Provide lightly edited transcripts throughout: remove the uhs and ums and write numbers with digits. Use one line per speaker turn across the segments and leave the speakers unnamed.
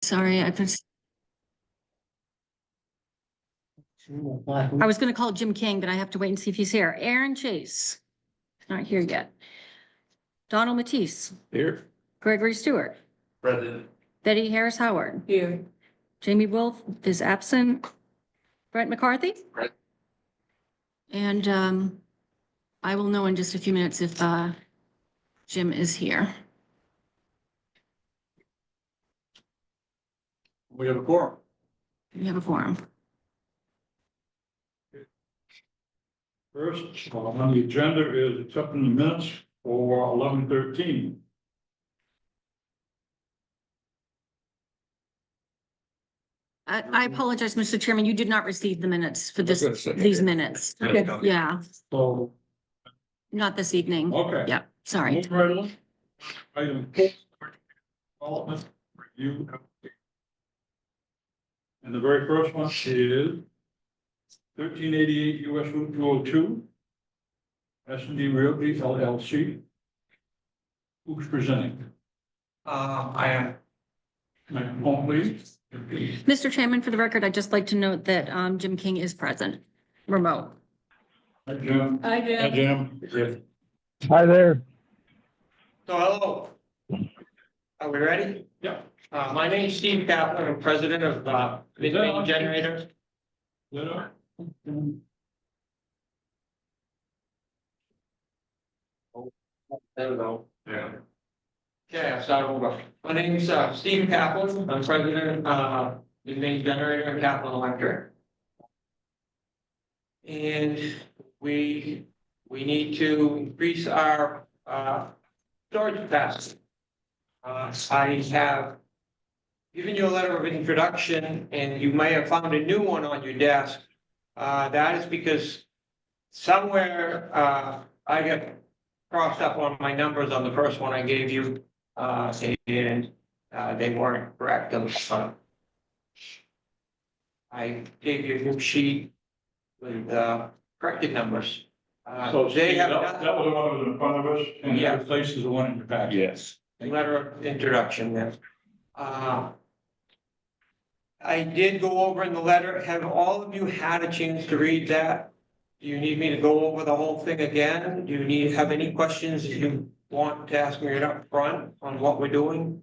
Sorry, I was going to call Jim King, but I have to wait and see if he's here. Aaron Chase, not here yet. Donald Matisse,
Here.
Gregory Stewart,
President.
Betty Harris Howard.
Here.
Jamie Wolf is absent. Brent McCarthy.
Present.
And I will know in just a few minutes if Jim is here.
We have a quorum.
We have a forum.
First, on the agenda is accepting the minutes for 11/13.
I apologize, Mr. Chairman, you did not receive the minutes for this,
I was gonna say.
these minutes.
Okay.
Yeah,
So,
not this evening.
okay.
Yeah, sorry.
Move right along. Item 4, development review. And the very first one is 1388 US Route 202. S&D Realty LLC. Who's presenting?
I am.
Microphone, please.
Mr. Chairman, for the record, I'd just like to note that Jim King is present, remote.
Hi, Jim.
Hi,
Hi,
Jim.
Jim.
Hi there.
So hello. Are we ready?
Yeah.
My name is Steve Kaplan. I'm president of Mid-Maine Generator.
Yeah.
There we go.
Yeah.
Okay, I'll start over. My name is Steve Kaplan. I'm president of Mid-Maine Generator and Kaplan Electric. And we need to increase our storage capacity. I have given you a letter of introduction, and you may have found a new one on your desk. That is because somewhere I got crossed up on my numbers on the first one I gave you, and they weren't correct. I gave you a new sheet with corrected numbers.
So
They have
that was the one that was in front of us, and
Yeah.
it replaces the one in your packet.
Yes.
letter of introduction there. I did go over in the letter. Have all of you had a chance to read that? Do you need me to go over the whole thing again? Do you have any questions that you want to ask me right up front on what we're doing?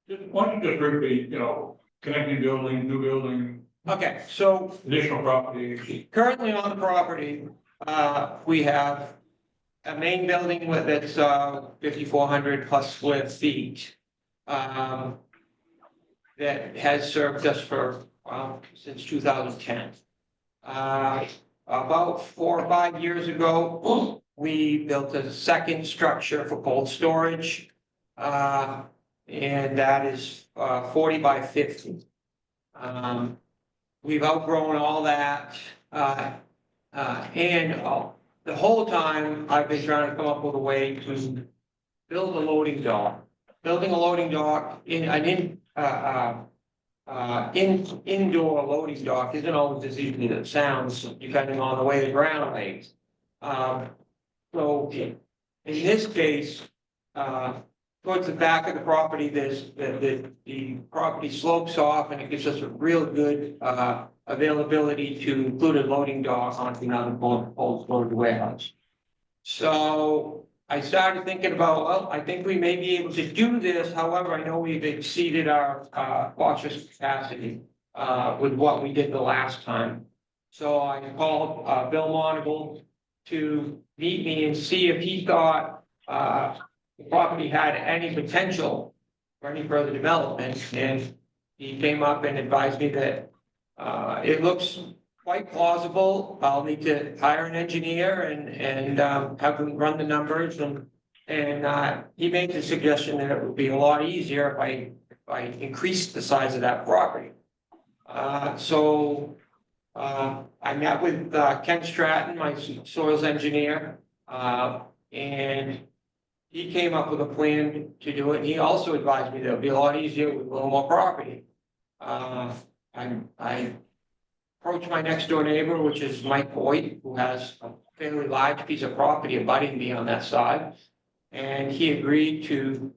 Why don't you just briefly, connecting building, new building,
Okay, so
additional property.
currently on the property, we have a main building that's 5,400 plus square feet. That has served us for, since 2010. About 4 or 5 years ago, we built a second structure for cold storage. And that is 40 by 50. We've outgrown all that. And the whole time I've been trying to come up with a way to build a loading dock. Building a loading dock in an indoor loading dock isn't always as easy as it sounds, depending on the way the ground lays. So in this case, towards the back of the property, there's the property slopes off, and it gives us a real good availability to include a loading dock onto another cold storage warehouse. So I started thinking about, well, I think we may be able to do this. However, I know we've exceeded our phosphorus capacity with what we did the last time. So I called Bill Monagle to meet me and see if he thought the property had any potential for any further development. And he came up and advised me that it looks quite plausible. I'll need to hire an engineer and have them run the numbers, and he made the suggestion that it would be a lot easier if I increased the size of that property. So I met with Ken Stratton, my soils engineer, and he came up with a plan to do it. He also advised me that it would be a lot easier with a little more property. I approached my next door neighbor, which is Mike Boyd, who has a fairly large piece of property abutting me on that side. and he agreed to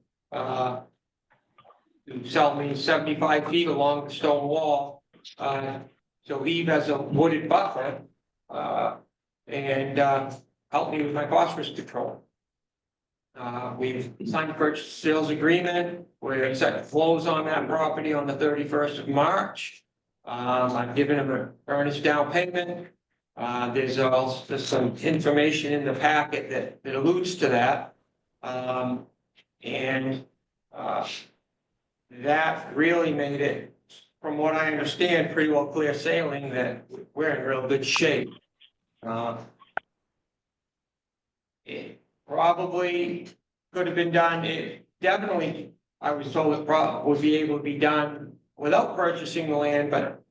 sell me 75 feet along the stone wall, to leave as a wooded buffer, and help me with my phosphorus control. We've signed a purchase sales agreement, we're set flows on that property on the 31st of March. I've given him an earnest down payment. There's also some information in the packet that alludes to that. That really made it, from what I understand, pretty well clear sailing that we're in real good shape. It probably could have been done, it definitely, I was told it would be able to be done without purchasing the land, but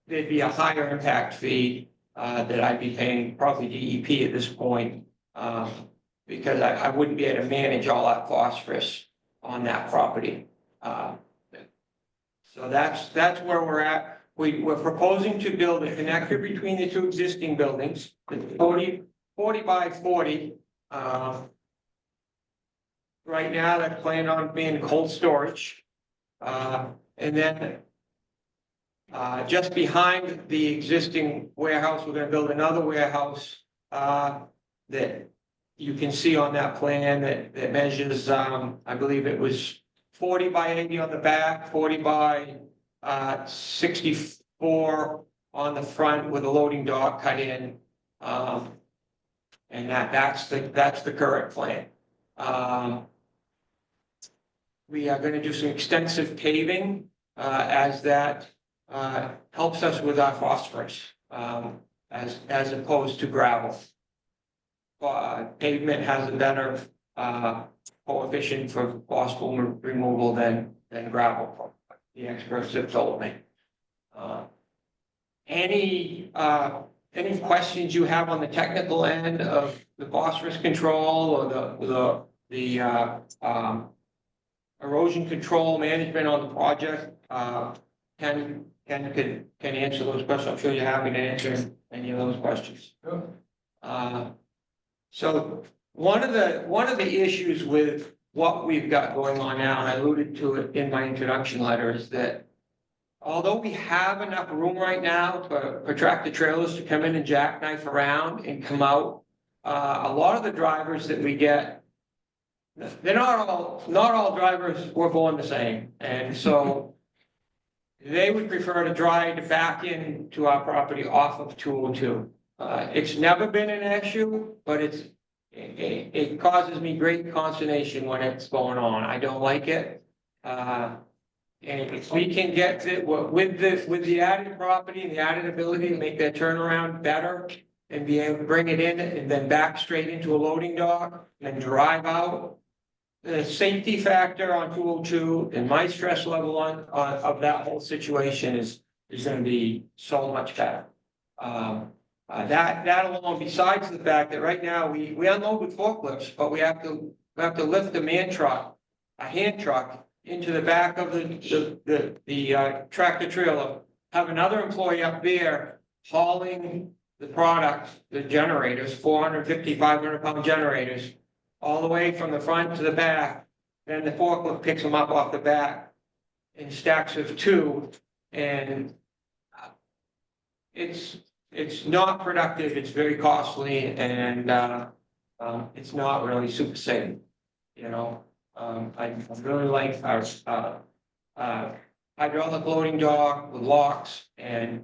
there'd be a higher impact fee that I'd be paying, probably DEP at this point, because I wouldn't be able to manage all that phosphorus on that property. So that's where we're at. We're proposing to build a connector between the two existing buildings, 40 by 40. Right now, they're planning on being cold storage. And then just behind the existing warehouse, we're gonna build another warehouse that you can see on that plan that measures, I believe it was 40 by 80 on the back, 40 by 64 on the front with a loading dock cut in. And that's the current plan. We are gonna do some extensive paving as that helps us with our phosphorus, as opposed to gravel. Pavement has a better coefficient for phosphorus removal than gravel. The experts have told me. Any questions you have on the technical end of the phosphorus control or the erosion control management on the project? Ken can answer those questions. I'm sure you're happy to answer any of those questions. Sure. So one of the issues with what we've got going on now, and I alluded to it in my introduction letter, is that although we have enough room right now for tractor trailers to come in and jackknife around and come out, a lot of the drivers that we get, they're not all drivers were born the same, and so they would prefer to drive back into our property off of 202. It's never been an issue, but it causes me great consternation when it's going on. I don't like it. And if we can get it with the added property and the added ability to make that turnaround better and be able to bring it in and then back straight into a loading dock and drive out, the safety factor on 202 and my stress level of that whole situation is going to be so much better. That alone, besides the fact that right now we unload with forklifts, but we have to lift a hand truck into the back of the tractor trailer, have another employee up there hauling the product, the generators, 450, 500-pound generators, all the way from the front to the back. Then the forklift picks them up off the back in stacks of 2, and it's not productive, it's very costly, and it's not really super safe, you know. I really like our hydraulic loading dock with locks and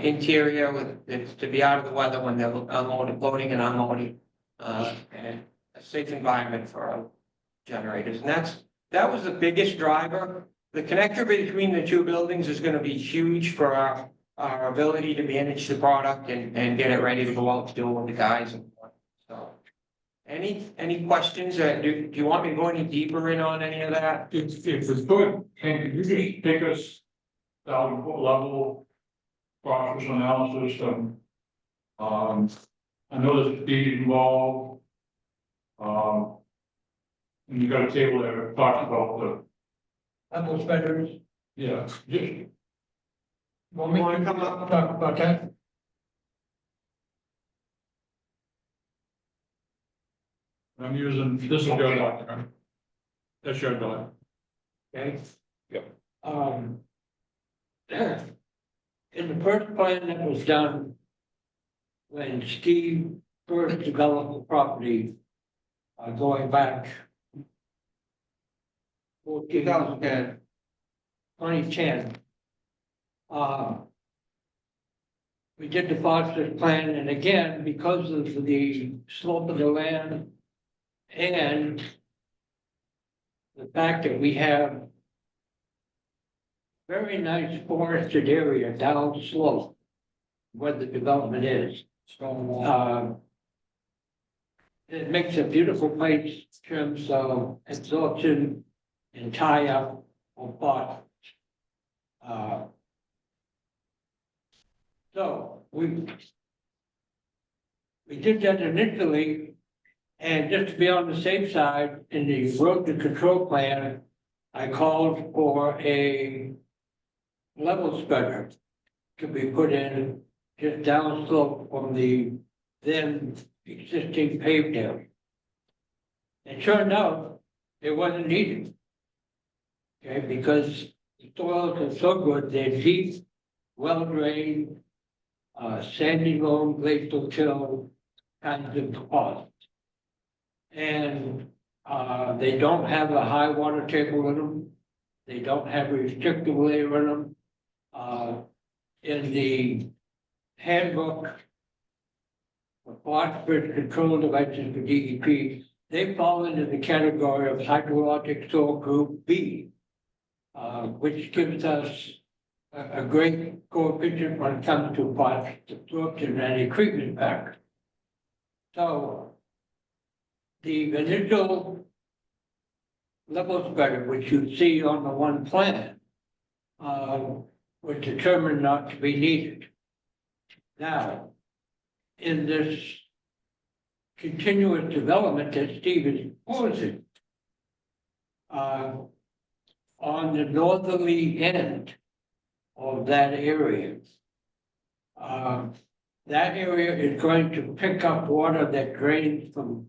interior to be out of the weather when they're loading and unloading, and a safe environment for our generators. And that was the biggest driver. The connector between the two buildings is going to be huge for our ability to manage the product and get it ready to go out to deal with the guys. So, any questions? Do you want me to go any deeper in on any of that?
If it's good, can you just take us down what level phosphorus analysis I know there's a deed involved. And you got a table there that talks about the apples measures. Yeah, just
Want me to come up?
talk about that. I'm using, this is your document. That's your document.
Okay?
Yep.
In the first plan that was done, when Steve first developed the property, going back 2010. 2010. We did the phosphorus plan, and again, because of the slope of the land and the fact that we have very nice forested area down slope where the development is. It makes a beautiful place in terms of absorption and tie-up of phosphorus. So we did that initially, and just to be on the safe side, in the erosion control plan, I called for a level spreader to be put in just downslope from the then existing paved area. It turned out it wasn't needed. Okay, because the soils are so good, they're deep, well drained, sandy loam, glacial till kinds of deposits. And they don't have a high water table in them. They don't have a restrictive layer in them. In the handbook for phosphorus control devices for DEP, they fall into the category of hydrologic soil group B, which gives us a great coefficient when it comes to phosphorus absorption and a treatment factor. So the initial level spreader, which you see on the one plan, was determined not to be needed. Now, in this continuous development that Steve is proposing, on the northerly end of that area, that area is going to pick up water that drains from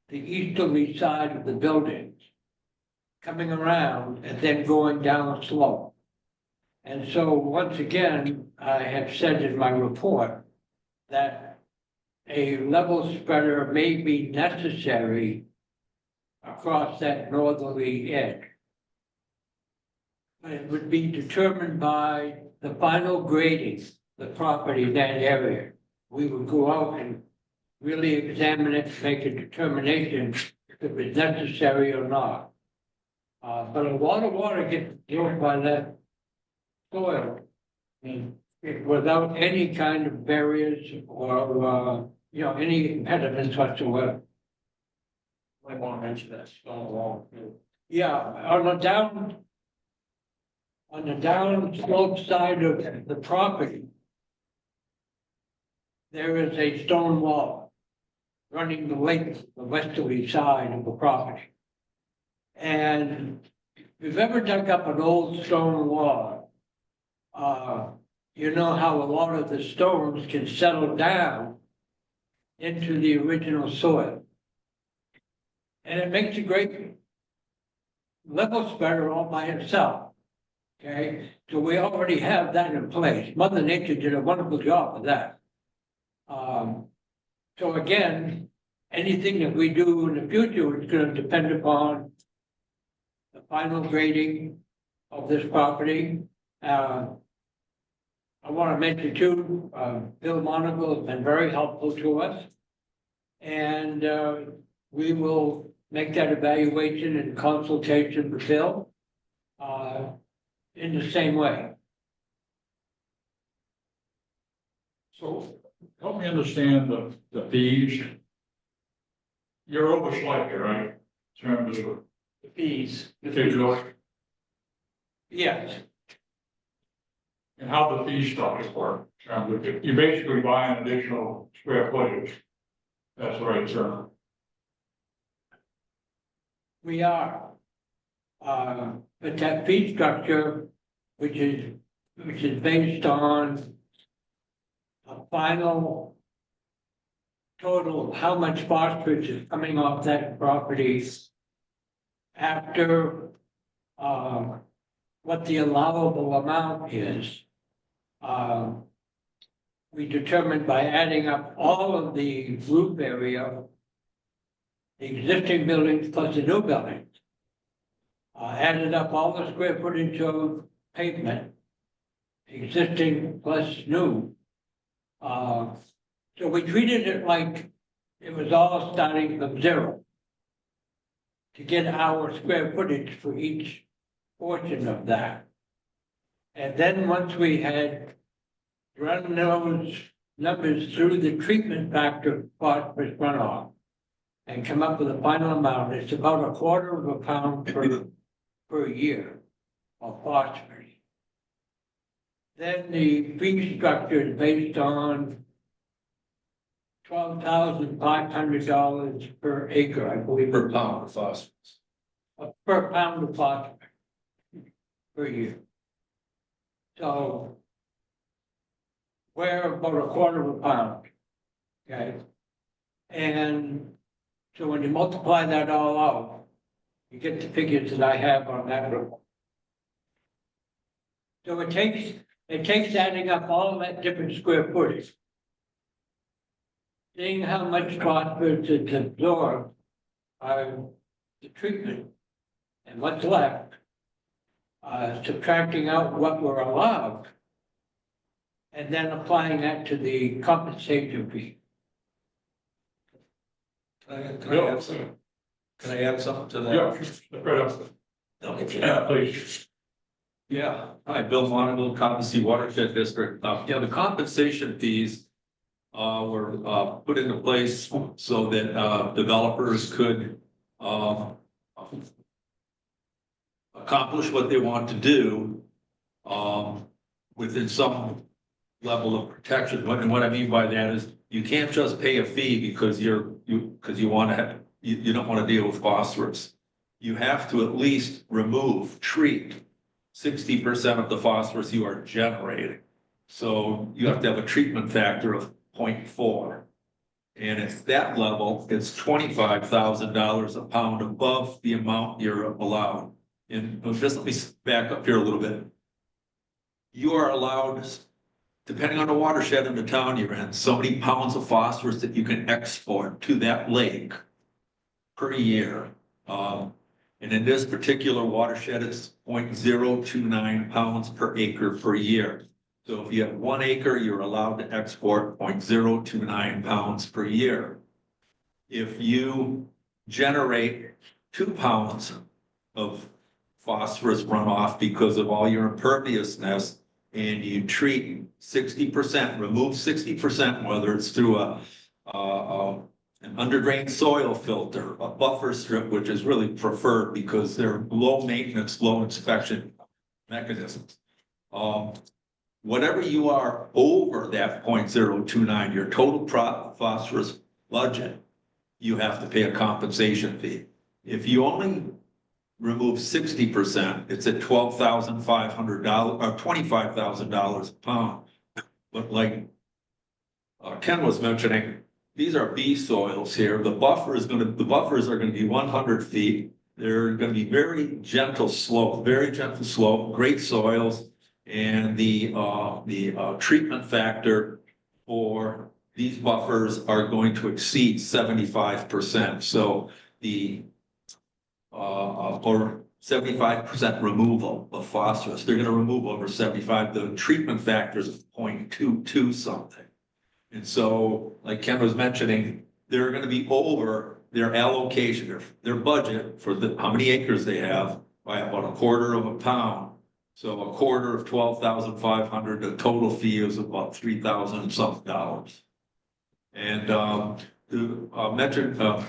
the easterly side of the buildings, coming around and then going down slope. And so once again, I have said in my report that a level spreader may be necessary across that northerly edge. But it would be determined by the final grading, the property in that area. We would go out and really examine it, make a determination if it was necessary or not. But a lot of water gets absorbed by that soil, without any kind of barriers or, any impediments whatsoever.
Might want to mention that stone wall.
Yeah, on the down slope side of the property, there is a stone wall running the length, the westerly side of the property. And if you've ever dug up an old stone wall, you know how a lot of the stones can settle down into the original soil. And it makes a great level spreader all by itself. Okay, so we already have that in place. Mother Nature did a wonderful job of that. So again, anything that we do in the future is going to depend upon the final grading of this property. I want to mention too, Bill Monagle has been very helpful to us. And we will make that evaluation and consultation with Bill in the same way.
So help me understand the fees. You're over slightly, right? In terms of
The fees.
the
Yes,
and how the fee structure work. In terms of, you basically buy an additional square footage. That's the right term.
we are. But that fee structure, which is based on a final
total, how much phosphorus is coming off that property after, what the allowable amount is. We determined by adding up all of the roof area, the existing buildings plus the new buildings. Added up all the square footage of pavement, existing plus new. So we treated it like it was all starting from zero to get our square footage for each portion of that. And then once we had run those numbers through the treatment factor phosphorus runoff and come up with a final amount, it's about 1/4 pound per year of phosphorus. Then the fee structure is based on $12,500 per acre, I believe.
Per pound of phosphorus.
Per pound of phosphorus per year. So we're about 1/4 pound. Okay. And so when you multiply that all out, you get the figures that I have on that report. So it takes adding up all that different square footage. Seeing how much phosphorus is absorbed by the treatment and what's left, subtracting out what we're allowed, and then applying that to the compensation fee.
Can I add something to that?
Yeah, right up. Yeah, please.
Yeah, hi, Bill Monagle, Coppin Watershed District. Yeah, the compensation fees were put into place so that developers could accomplish what they want to do within some level of protection. And what I mean by that is you can't just pay a fee because you want to you don't want to deal with phosphorus. You have to at least treat 60% of the phosphorus you are generating. So you have to have a treatment factor of 0.4. And at that level, it's $25,000 a pound above the amount you're allowed. And just let me back up here a little bit. You are allowed, depending on the watershed in the town you're in, so many pounds of phosphorus that you can export to that lake per year. And in this particular watershed, it's 0.029 pounds per acre per year. So if you have 1 acre, you're allowed to export 0.029 pounds per year. If you generate 2 pounds of phosphorus runoff because of all your imperviousness, and you treat 60%, remove 60%, whether it's through an underdrain soil filter, a buffer strip, which is really preferred because they're low maintenance, low inspection mechanisms. Whatever you are over that 0.029, your total phosphorus budget, you have to pay a compensation fee. If you only remove 60%, it's at $12,500 or $25,000 a pound. But like Ken was mentioning, these are B soils here. The buffers are going to be 100 feet. They're going to be very gentle slope, great soils, and the treatment factor for these buffers are going to exceed 75%. So or 75% removal of phosphorus. They're going to remove over 75. The treatment factor is 0.22 something. And so, like Ken was mentioning, they're going to be over their allocation, their budget for how many acres they have by about 1/4 pound. So 1/4 of 12,500, the total fee is about $3,000 something. And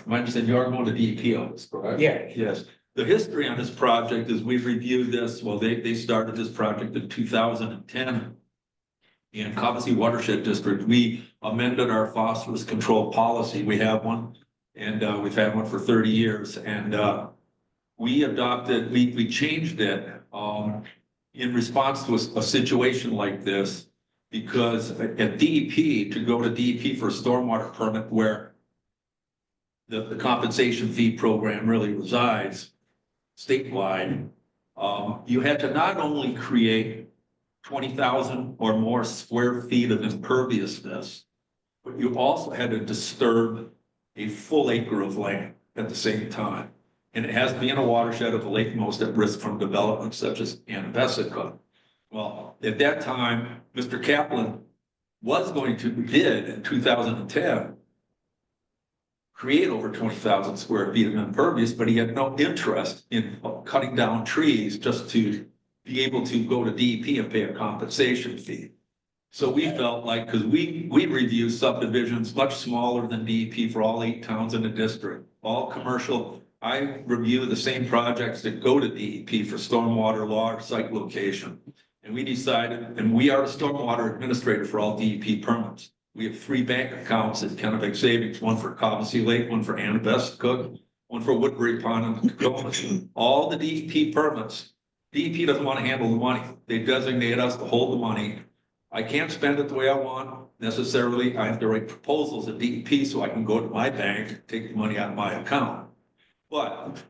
mentioned you're going to DEP on this, correct?
Yeah.
Yes. The history on this project is we've reviewed this. Well, they started this project in 2010. In Coppin Watershed District, we amended our phosphorus control policy. We have one, and we've had one for 30 years. And we changed it in response to a situation like this. Because at DEP, to go to DEP for a stormwater permit where the compensation fee program really resides statewide, you had to not only create 20,000 or more square feet of imperviousness, but you also had to disturb a full acre of land at the same time. And it has to be in a watershed of the lake most at risk from development such as Anabesica. Well, at that time, Mr. Kaplan did in 2010, create over 20,000 square feet of impervious, but he had no interest in cutting down trees just to be able to go to DEP and pay a compensation fee. So we felt like, because we review subdivisions much smaller than DEP for all 8 towns in the district, all commercial. I review the same projects that go to DEP for stormwater law or site location. And we decided, and we are the stormwater administrator for all DEP permits. We have 3 bank accounts at Kennebec Savings, one for Cobbossee Lake, one for Anabesica, one for Woodbury Pond and Tacoma. All the DEP permits, DEP doesn't want to handle the money. They designate us to hold the money. I can't spend it the way I want necessarily. I have to write proposals at DEP so I can go to my bank, take the money out of my account. But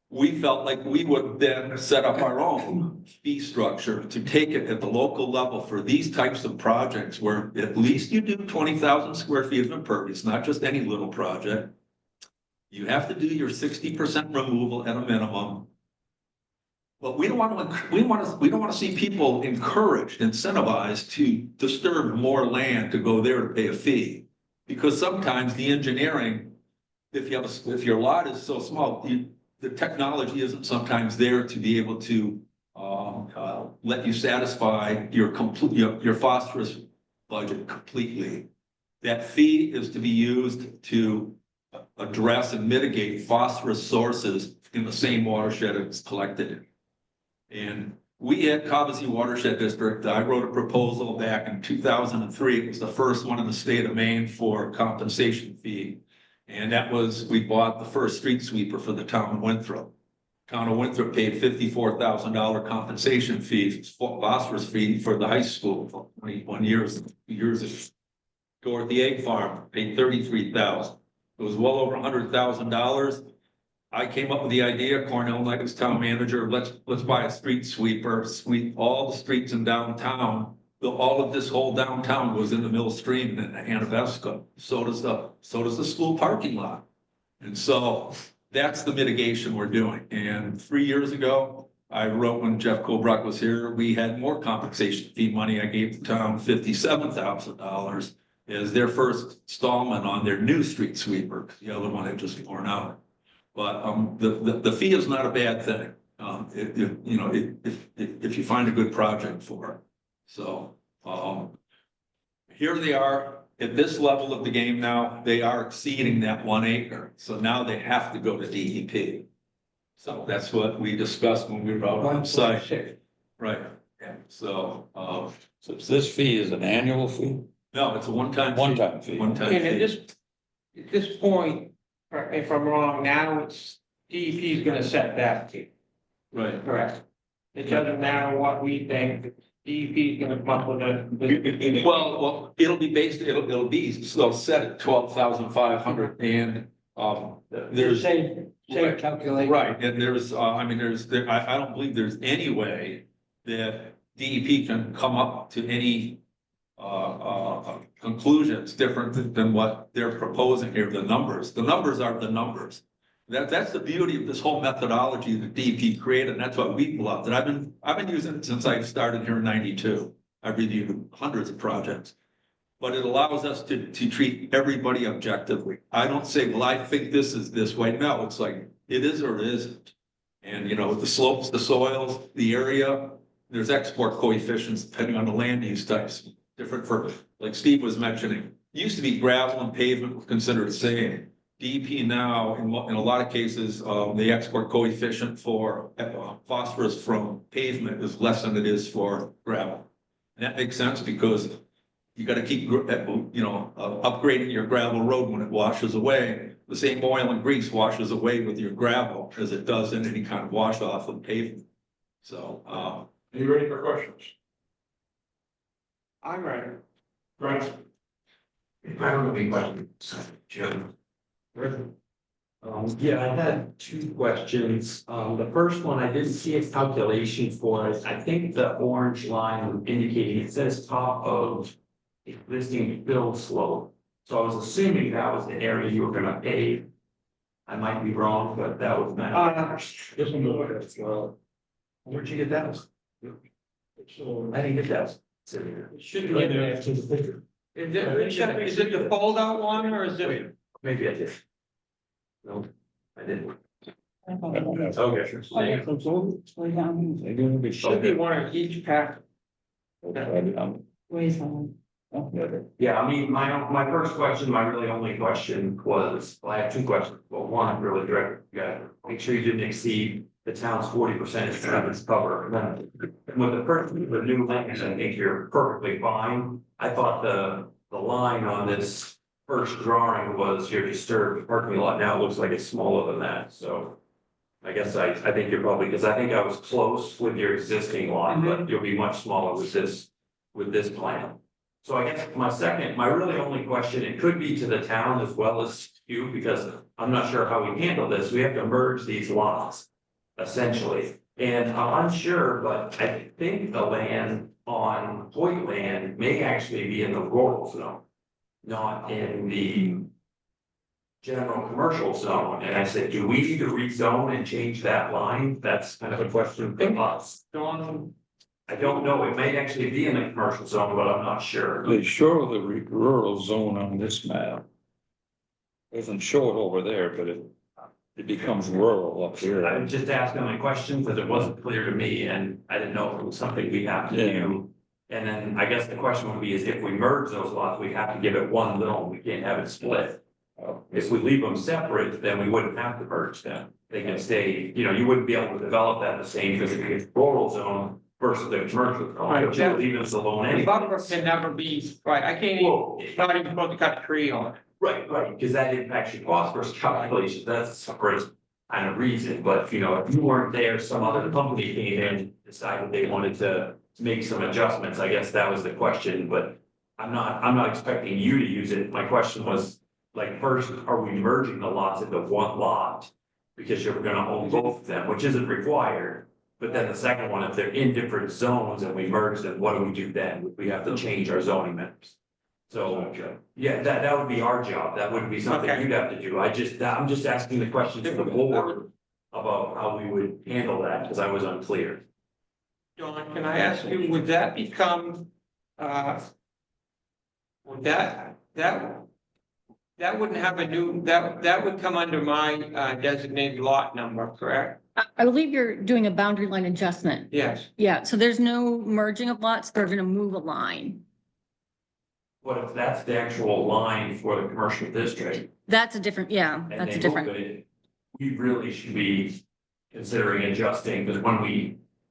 we felt like we would then set up our own fee structure to take it at the local level for these types of projects where at least you do 20,000 square feet of impervious, not just any little project. You have to do your 60% removal at a minimum. But we don't want to see people encouraged, incentivized to disturb more land to go there to pay a fee. Because sometimes the engineering, if your lot is so small, the technology isn't sometimes there to be able to let you satisfy your phosphorus budget completely. That fee is to be used to address and mitigate phosphorus sources in the same watershed it's collected in. And we at Cobbossee Watershed District, I wrote a proposal back in 2003. It was the first one in the state of Maine for compensation fee. And that was, we bought the first street sweeper for the town of Winthrop. Town of Winthrop paid $54,000 compensation fee, phosphorus fee for the high school for 21 years ago. Dorothy Egg Farm paid $33,000. It was well over $100,000. I came up with the idea, Cornell Knight was town manager, let's buy a street sweeper, sweep all the streets in downtown. All of this whole downtown goes in the Mill Stream and Anabesica. So does the school parking lot. And so that's the mitigation we're doing. And 3 years ago, I wrote when Jeff Colbrook was here, we had more compensation fee money. I gave the town $57,000 as their first installment on their new street sweeper. The other one had just worn out. But the fee is not a bad thing. If you find a good project for it. So here they are at this level of the game now. They are exceeding that 1 acre. So now they have to go to DEP. So that's what we discussed when we were out on site. Right. Yeah. So
So this fee is an annual fee?
no, it's a one-time fee.
One-time fee.
One-time
And at
fee.
this point, if I'm wrong, now it's DEP is gonna set that fee,
Right.
correct? It doesn't matter what we think, DEP is gonna come up with a.
Well, it'll be based, it'll be, so set at 12,500 and there's.
Same calculation.
Right, and I don't believe there's any way that DEP can come up to any conclusions different than what they're proposing here, the numbers are the numbers. That's the beauty of this whole methodology that DEP created, and that's what we loved. And I've been using it since I started here in '92. I've reviewed hundreds of projects. But it allows us to treat everybody objectively. I don't say, well, I think this is this way. No, it's like, it is or it isn't. And the slopes, the soils, the area, there's export coefficients depending on the land use types. Different for, like Steve was mentioning, used to be gravel and pavement was considered the same. DEP now, in a lot of cases, the export coefficient for phosphorus from pavement is less than it is for gravel. And that makes sense because you got to keep, upgrading your gravel road when it washes away. The same oil and grease washes away with your gravel as it does in any kind of wash off of pavement. So,
Are you ready for questions?
I'm ready.
Right.
I don't have any questions, Jim. Yeah, I had two questions. The first one, I didn't see a calculation for it. I think the orange line indicating, it says top of existing fill slope. So I was assuming that was the area you were gonna pave. I might be wrong, but that was my.
This one goes.
Where'd you get that?
So.
I didn't get that.
It should be in there. Is it the fold out one or is
Wait,
it?
maybe I did. No, I didn't.
Okay.
Okay, sure.
They're gonna be
Should be
shut.
one of each pack.
Yeah, I mean, my first question, my really only question was, well, I have two questions, but one really direct, you gotta make sure you didn't exceed the town's 40% insurance cover. And then with the first, the new language, I think you're perfectly fine. I thought the line on this first drawing was your disturbed parking lot. Now it looks like it's smaller than that, so. I guess I think you're probably, because I think I was close with your existing lot, but you'll be much smaller with this plan. So I guess my really only question, it could be to the town as well as you, because I'm not sure how we handle this. We have to merge these lots. Essentially, and I'm unsure, but I think the land on Hoyt land may actually be in the rural zone. Not in the general commercial zone, and I said, do we need to rezone and change that line? That's kind of a question for us.
Dawn,
I don't know, it may actually be in the commercial zone, but I'm not sure.
They show the rural zone on this map. Doesn't show it over there, but it becomes rural up here.
I was just asking my question because it wasn't clear to me and I didn't know if it was something we have to do. And then I guess the question would be is if we merge those lots, we have to give it one zone, we can't have it split. If we leave them separate, then we wouldn't have to merge them. They can stay, you wouldn't be able to develop that the same because it's rural zone versus the commercial zone.
Right,
But you leave it alone
the
anyway.
buffer can never be, right, I can't even,
Well,
it's not even supposed to cut a tree on it.
right, because that impacts your phosphorus calculations, that's a separate kind of reason, but if you weren't there, some other company came in, and decided they wanted to make some adjustments, I guess that was the question, but I'm not expecting you to use it, my question was, like, first, are we merging the lots into one lot? Because you're gonna own both of them, which isn't required, but then the second one, if they're in different zones and we merge them, what do we do then? We have to change our zoning maps. So, yeah, that would be our job, that wouldn't be something
Okay.
you'd have to do, I'm just asking the question to the board about how we would handle that, because I was unclear.
Dawn, can I ask you, would that become, would that wouldn't have a new, that would come under my designated lot number, correct?
I believe you're doing a boundary line adjustment.
Yes.
Yeah, so there's no merging of lots, they're gonna move a line.
What if that's the actual line for the commercial district?
That's a different, yeah,
And
that's
they
a different.
move it, we really should be considering adjusting, because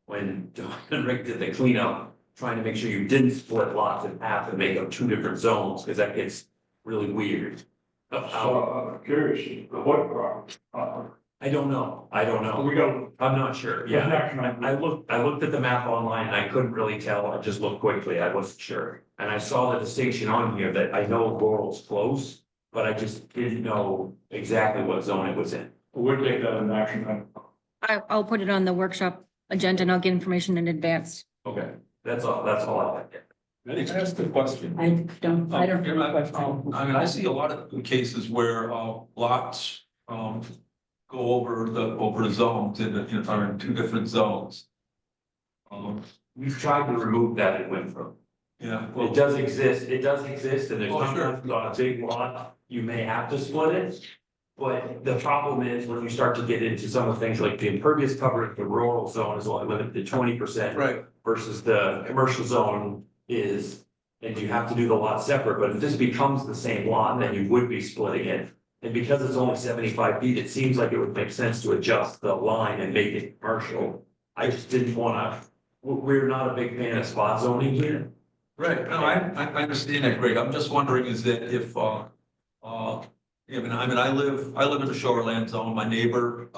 when Don and Rick did the cleanup, trying to make sure you didn't split lots in half and make them two different zones, because that gets really weird. Of
So
how,
I'm curious, what,
I don't know,
we got,
I'm not sure,
Yeah.
yeah, I looked at the map online and I couldn't really tell, I just looked quickly, I wasn't sure. And I saw the distinction on here that I know Laurel's close, but I just didn't know exactly what zone it was in.
we'll take that in action.
I'll put it on the workshop agenda and I'll get information in advance.
Okay, that's all I had.
Can I ask a question?
I don't have a question.
I mean, I see a lot of cases where lots go over the zones are in two different zones.
We've tried to remove that in Winthrop.
Yeah.
It does exist, and there's
Oh, sure.
sometimes on a big lot, you may have to split it. But the problem is when you start to get into some of the things like the impervious coverage, the rural zone is only limited to 20%.
Right.
Versus the commercial zone is, and you have to do the lot separate, but if this becomes the same lot, then you would be splitting it. And because it's only 75 feet, it seems like it would make sense to adjust the line and make it commercial. I just didn't wanna, we're not a big fan of spot zoning here.
Right, no, I understand that, Greg, I'm just wondering is that if, I live in a shoreland zone, my neighbor,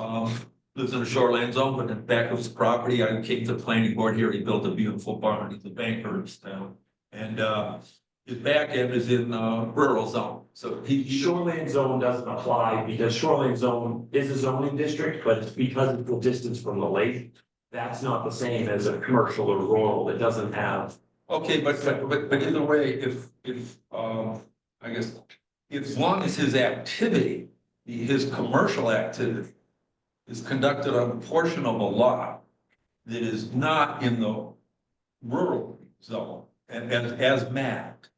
lives in a shoreland zone, but in back of his property, I came to the planning board here, he built a beautiful barn, he's a banker in this town. And, his back end is in, rural zone, so he.
Shoreland zone doesn't apply because shoreland zone is a zoning district, but it's because of the distance from the lake. That's not the same as a commercial or rural. It doesn't have.
Okay, but either way, if, I guess, as long as his activity, his commercial activity is conducted on a portion of a lot that is not in the rural zone and as mapped,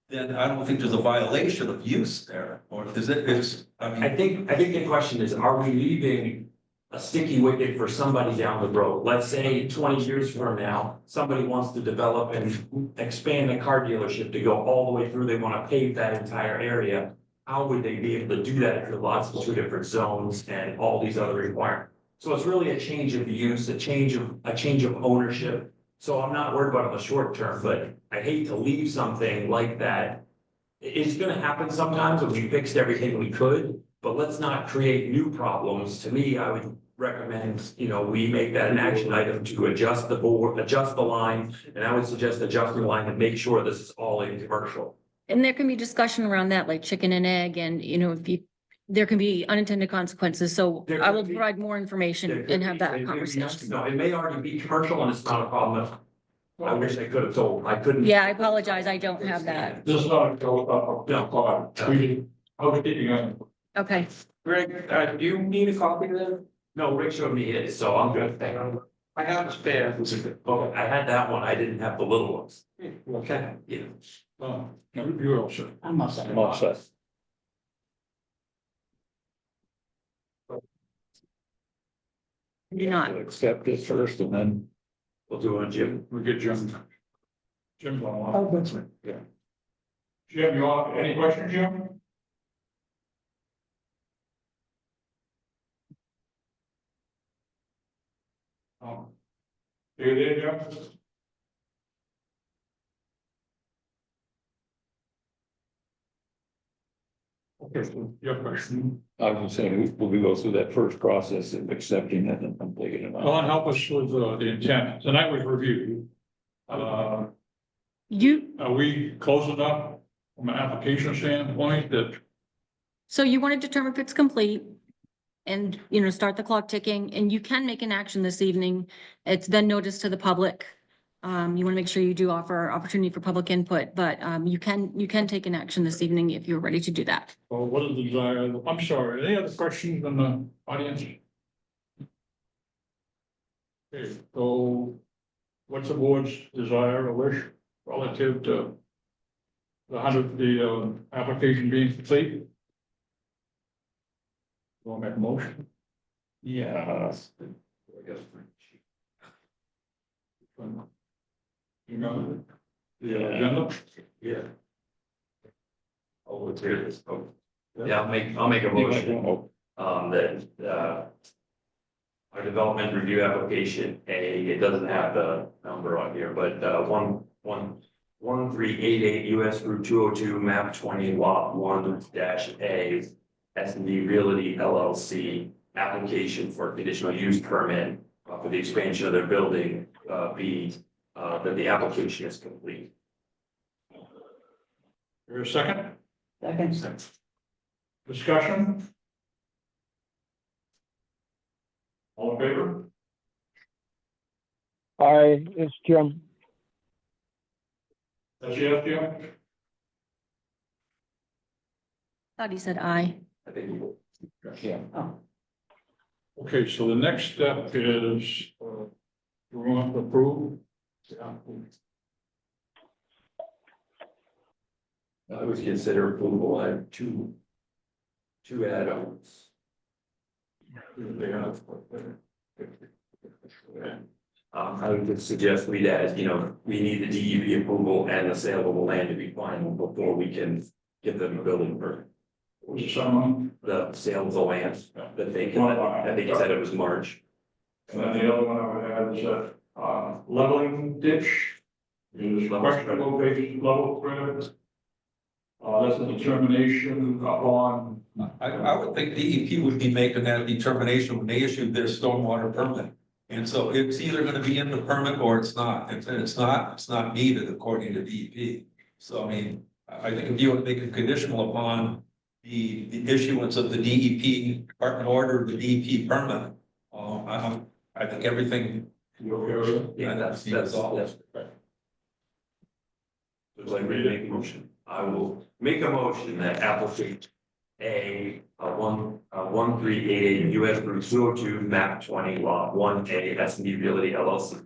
then I don't think there's a violation of use there, or is it, I
I
mean,
think the question is, are we leaving a sticky wicket for somebody down the road? Let's say 20 years from now, somebody wants to develop and expand a car dealership to go all the way through, they want to pave that entire area. How would they be able to do that if the lots in two different zones and all these other requirements? So it's really a change of use, a change of ownership. So I'm not worried about it in the short term, but I hate to leave something like that. It's gonna happen sometimes, and we fixed everything we could, but let's not create new problems. To me, I would recommend, we make that an action item to adjust the board, adjust the line. And I would suggest adjusting the line and make sure this is all in commercial.
And there can be discussion around that, like chicken and egg, and there can be unintended consequences, so
There
I will
could be.
provide more information
There could
and have
be-
that
it may be-
conversation.
No, it may already be commercial and it's not a problem. I wish I could have told, I couldn't.
Yeah, I apologize, I don't have that.
This is not a go, I'll be keeping on.
Okay,
Greg, do you need a copy of that?
No, Rick showed me his, so I'm good. Thank you.
I have a spare.
Okay, I had that one, I didn't have the little ones.
Okay.
Yeah.
You're all set.
I'm all set.
I'm all set.
do not.
Accept it first and then.
We'll do it on Jim.
We get Jim. Jim's on.
Oh, that's right.
Jim, you want, any questions, Jim? You there, Jim? Okay, so your question.
I was saying, we go through that first process of accepting it and completing it.
Well, help us with the intent. Tonight was review. Are we close enough from an application standpoint that
So you want to determine if it's complete and, start the clock ticking, and you can make an action this evening. It's then noticed to the public. You want to make sure you do offer opportunity for public input, but you can take an action this evening if you're ready to do that.
or what is the desire? I'm sorry, any other questions from the audience? Okay, so what's the board's desire or wish relative to the application being complete? Want to make a motion?
Yeah.
You know,
Yeah.
agenda?
Yeah. Oh, let's hear this. Oh. Yeah, I'll make a motion, that, our development review application, it doesn't have the number on here, but, 1388 US Route 202, map 20, lot 1-A, S&D Realty LLC, application for conditional use permit, for the expansion of their building, that the application is complete.
Here a second,
Second.
discussion? All in favor?
Hi, it's Jim.
That's yes, Jim?
Thought he said aye.
I think we will.
Yeah.
Okay, so the next step is, we want to approve. Yeah.
I would consider approval. I have two add-ons. I would just suggest we'd add, we need the DEP approval and the sale of the land to be final before we can give them a building permit.
Was someone,
The sale of the land, that they can, I think you said it was March.
and then the other one I would add is that, leveling ditch. Is questionable base level thread. That's a determination upon,
I would think DEP would be making that determination when they issued their stormwater permit. And so it's either gonna be in the permit or it's not. If it's not, it's not needed according to DEP. So I mean, I think if you would make it conditional upon the issuance of the DEP, department order, the DEP permit, I think everything.
You okay with it?
Yeah, that's all. Would you like me to make a motion? I will make a motion that applicant A, 1388 US Route 202, map 20, lot 1A, S&D Realty LLC.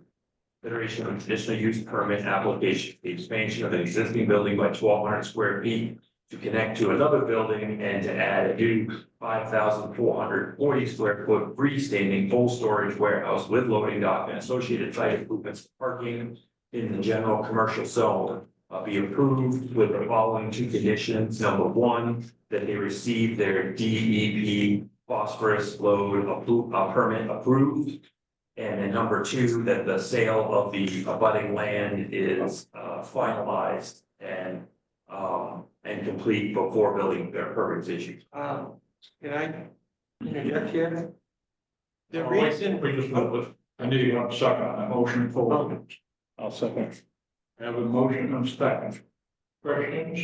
Consideration of conditional use permit application, the expansion of an existing building by 1,200 square feet to connect to another building and to add a new 5,440 square foot freestanding full storage warehouse with loading dock and associated site improvements, parking in the general commercial zone. Be approved with the following two conditions. Number one, that they receive their DEP phosphorus load permit approved. And then number two, that the sale of the abutting land is finalized and complete before building their permits issued.
Can I interject here? The
Oh, wait,
reason.
we just moved it. I need to have a second on that motion for. I'll second. I have a motion and a second. Questions?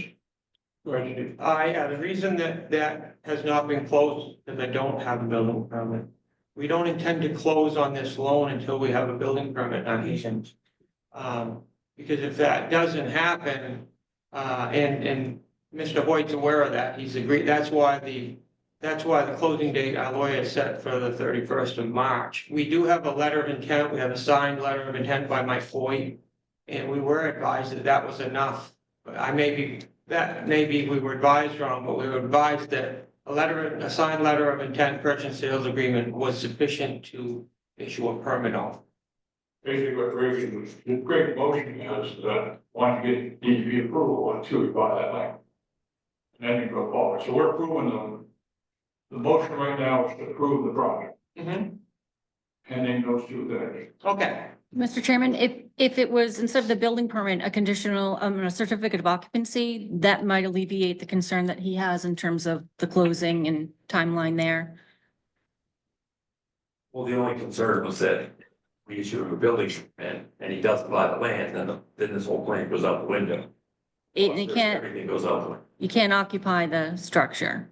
Questions?
Yeah, the reason that has not been closed is I don't have a building permit. We don't intend to close on this loan until we have a building permit on hand. Because if that doesn't happen, and Mr. Hoyt's aware of that, he's agreed, that's why the closing date, our lawyer set for the 31st of March. We do have a letter of intent, we have a signed letter of intent by Mike Hoyt, and we were advised that that was enough. But maybe we were advised wrong, but we were advised that a signed letter of intent, purchase and sales agreement was sufficient to issue a permit on.
Basically, what Greg motion is that once you get DEP approval until you buy that land. And then you go forward. So we're approving them. The motion right now is to approve the project, pending those two things.
Okay,
Mr. Chairman, if it was instead of the building permit, a conditional, a certificate of occupancy, that might alleviate the concern that he has in terms of the closing and timeline there.
Well, the only concern was that we issue him a building permit and he doesn't buy the land, then this whole plan goes out the window.
And you can't,
Everything goes out the window.
you can't occupy the structure.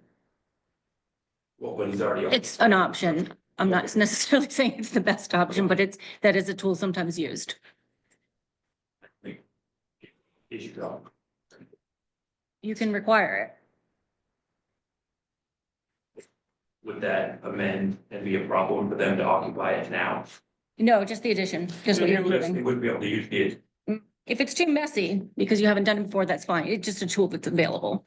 Well, but he's already.
It's an option. I'm not necessarily saying it's the best option, but that is a tool sometimes used.
Issue go.
You can require it.
Would that amend and be a problem for them to occupy it now?
No, just the addition, just what you're
They
moving.
wouldn't be able to use it.
If it's too messy, because you haven't done it before, that's fine. It's just a tool that's available.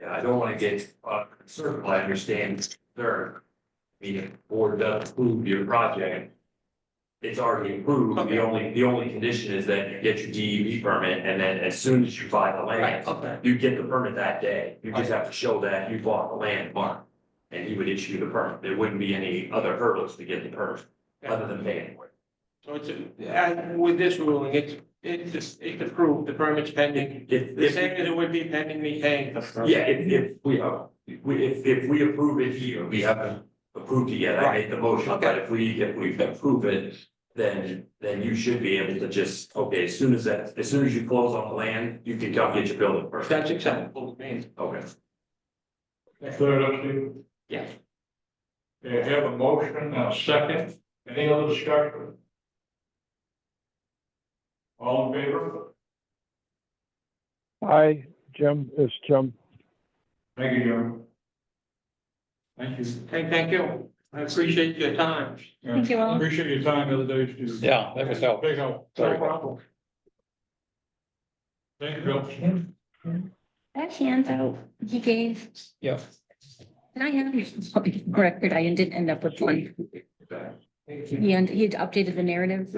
Yeah, I don't want to get concerned, but I understand their. Meaning, board does approve your project. It's already approved.
Okay.
The only condition is that you get your DEP permit, and then as soon as you buy the land,
okay.
you get the permit that day. You just have to show that you bought the land, Mark. And he would issue the permit. There wouldn't be any other hurdles to get the permit, other than paying for it.
So it's, with this ruling, it's approved, the permit's pending. The same as it would be pending me paying the permit.
Yeah, if we approve it here, we haven't approved it yet. I made the motion, but
Okay.
if we approve it, then you should be able to just, okay, as soon as you close on the land, you can come get your building permit.
That's acceptable to me.
Okay.
Clear it up, Steve?
Yes.
Okay, I have a motion and a second. Any other discussion? All in favor?
Hi, Jim, it's Jim.
Thank you, Jim. Thank you.
Thank you. I appreciate your time.
Thank you all.
Appreciate your time the other day, Steve.
Yeah, that was helpful.
Big help.
No problem.
Thank you, Bill.
That handout he gave,
Yeah.
and I have record, I didn't end up with one. He had updated the narrative.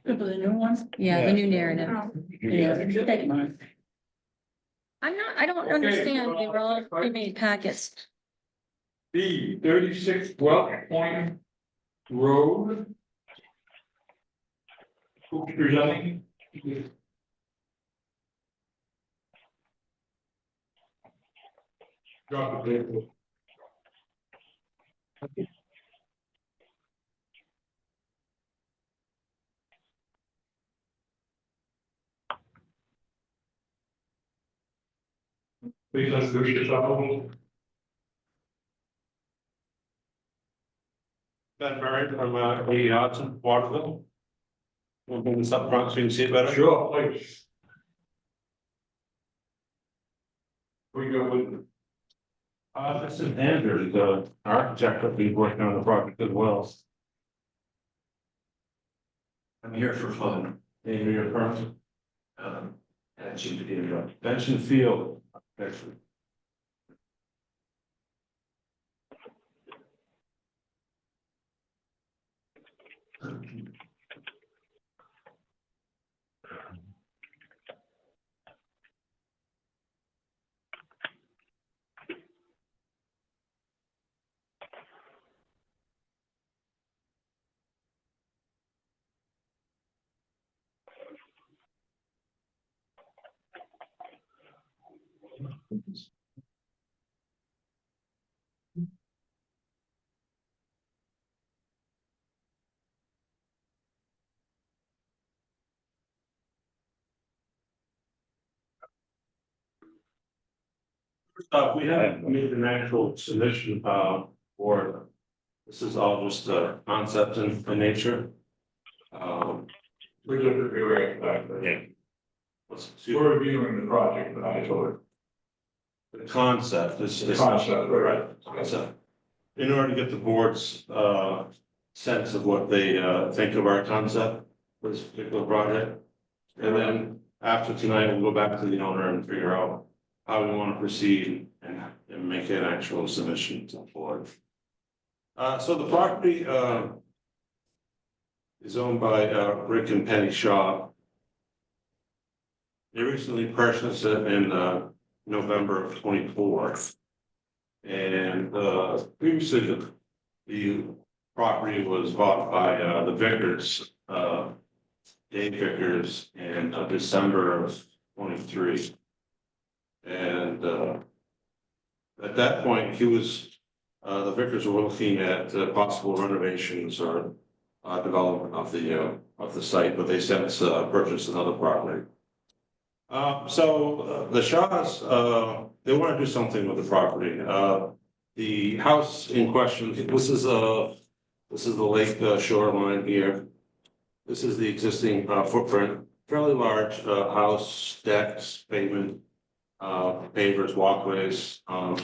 The new ones?
Yeah, the new narrative.
Yeah.
I don't understand. They were all pre-made packets.
B, 36 Welch Point Road. Who's presenting? Drop the paper. Please introduce yourself.
Ben Murray from Lee Hudson, Waterville. We'll move this up front so you can see it better.
Sure, please. We go with.
This is Andrew, the architect that be working on the project as well. I'm here for fun. Name of your firm? Benson Field. Excellent. We haven't made an actual submission, for, this is all just a concept in nature.
We're just reviewing that.
Yeah.
We're reviewing the project, but I told
The concept is.
The concept, right.
Concept. In order to get the board's, sense of what they, think of our concept for this particular project. And then after tonight, we'll go back to the owner and figure out how we want to proceed and make an actual submission to the board. So the property, is owned by, Rick and Penny Shaw. They recently purchased it in, November of '24. And, previously the property was bought by, the Vickers, Dave Vickers in December of '23. And at that point, he was, the Vickers were looking at possible renovations or development of the site, but they since purchased another property. So the Shaws, they want to do something with the property. The house in question, this is the lake shoreline here. This is the existing footprint, fairly large house, decks, pavement, pavers, walkways, and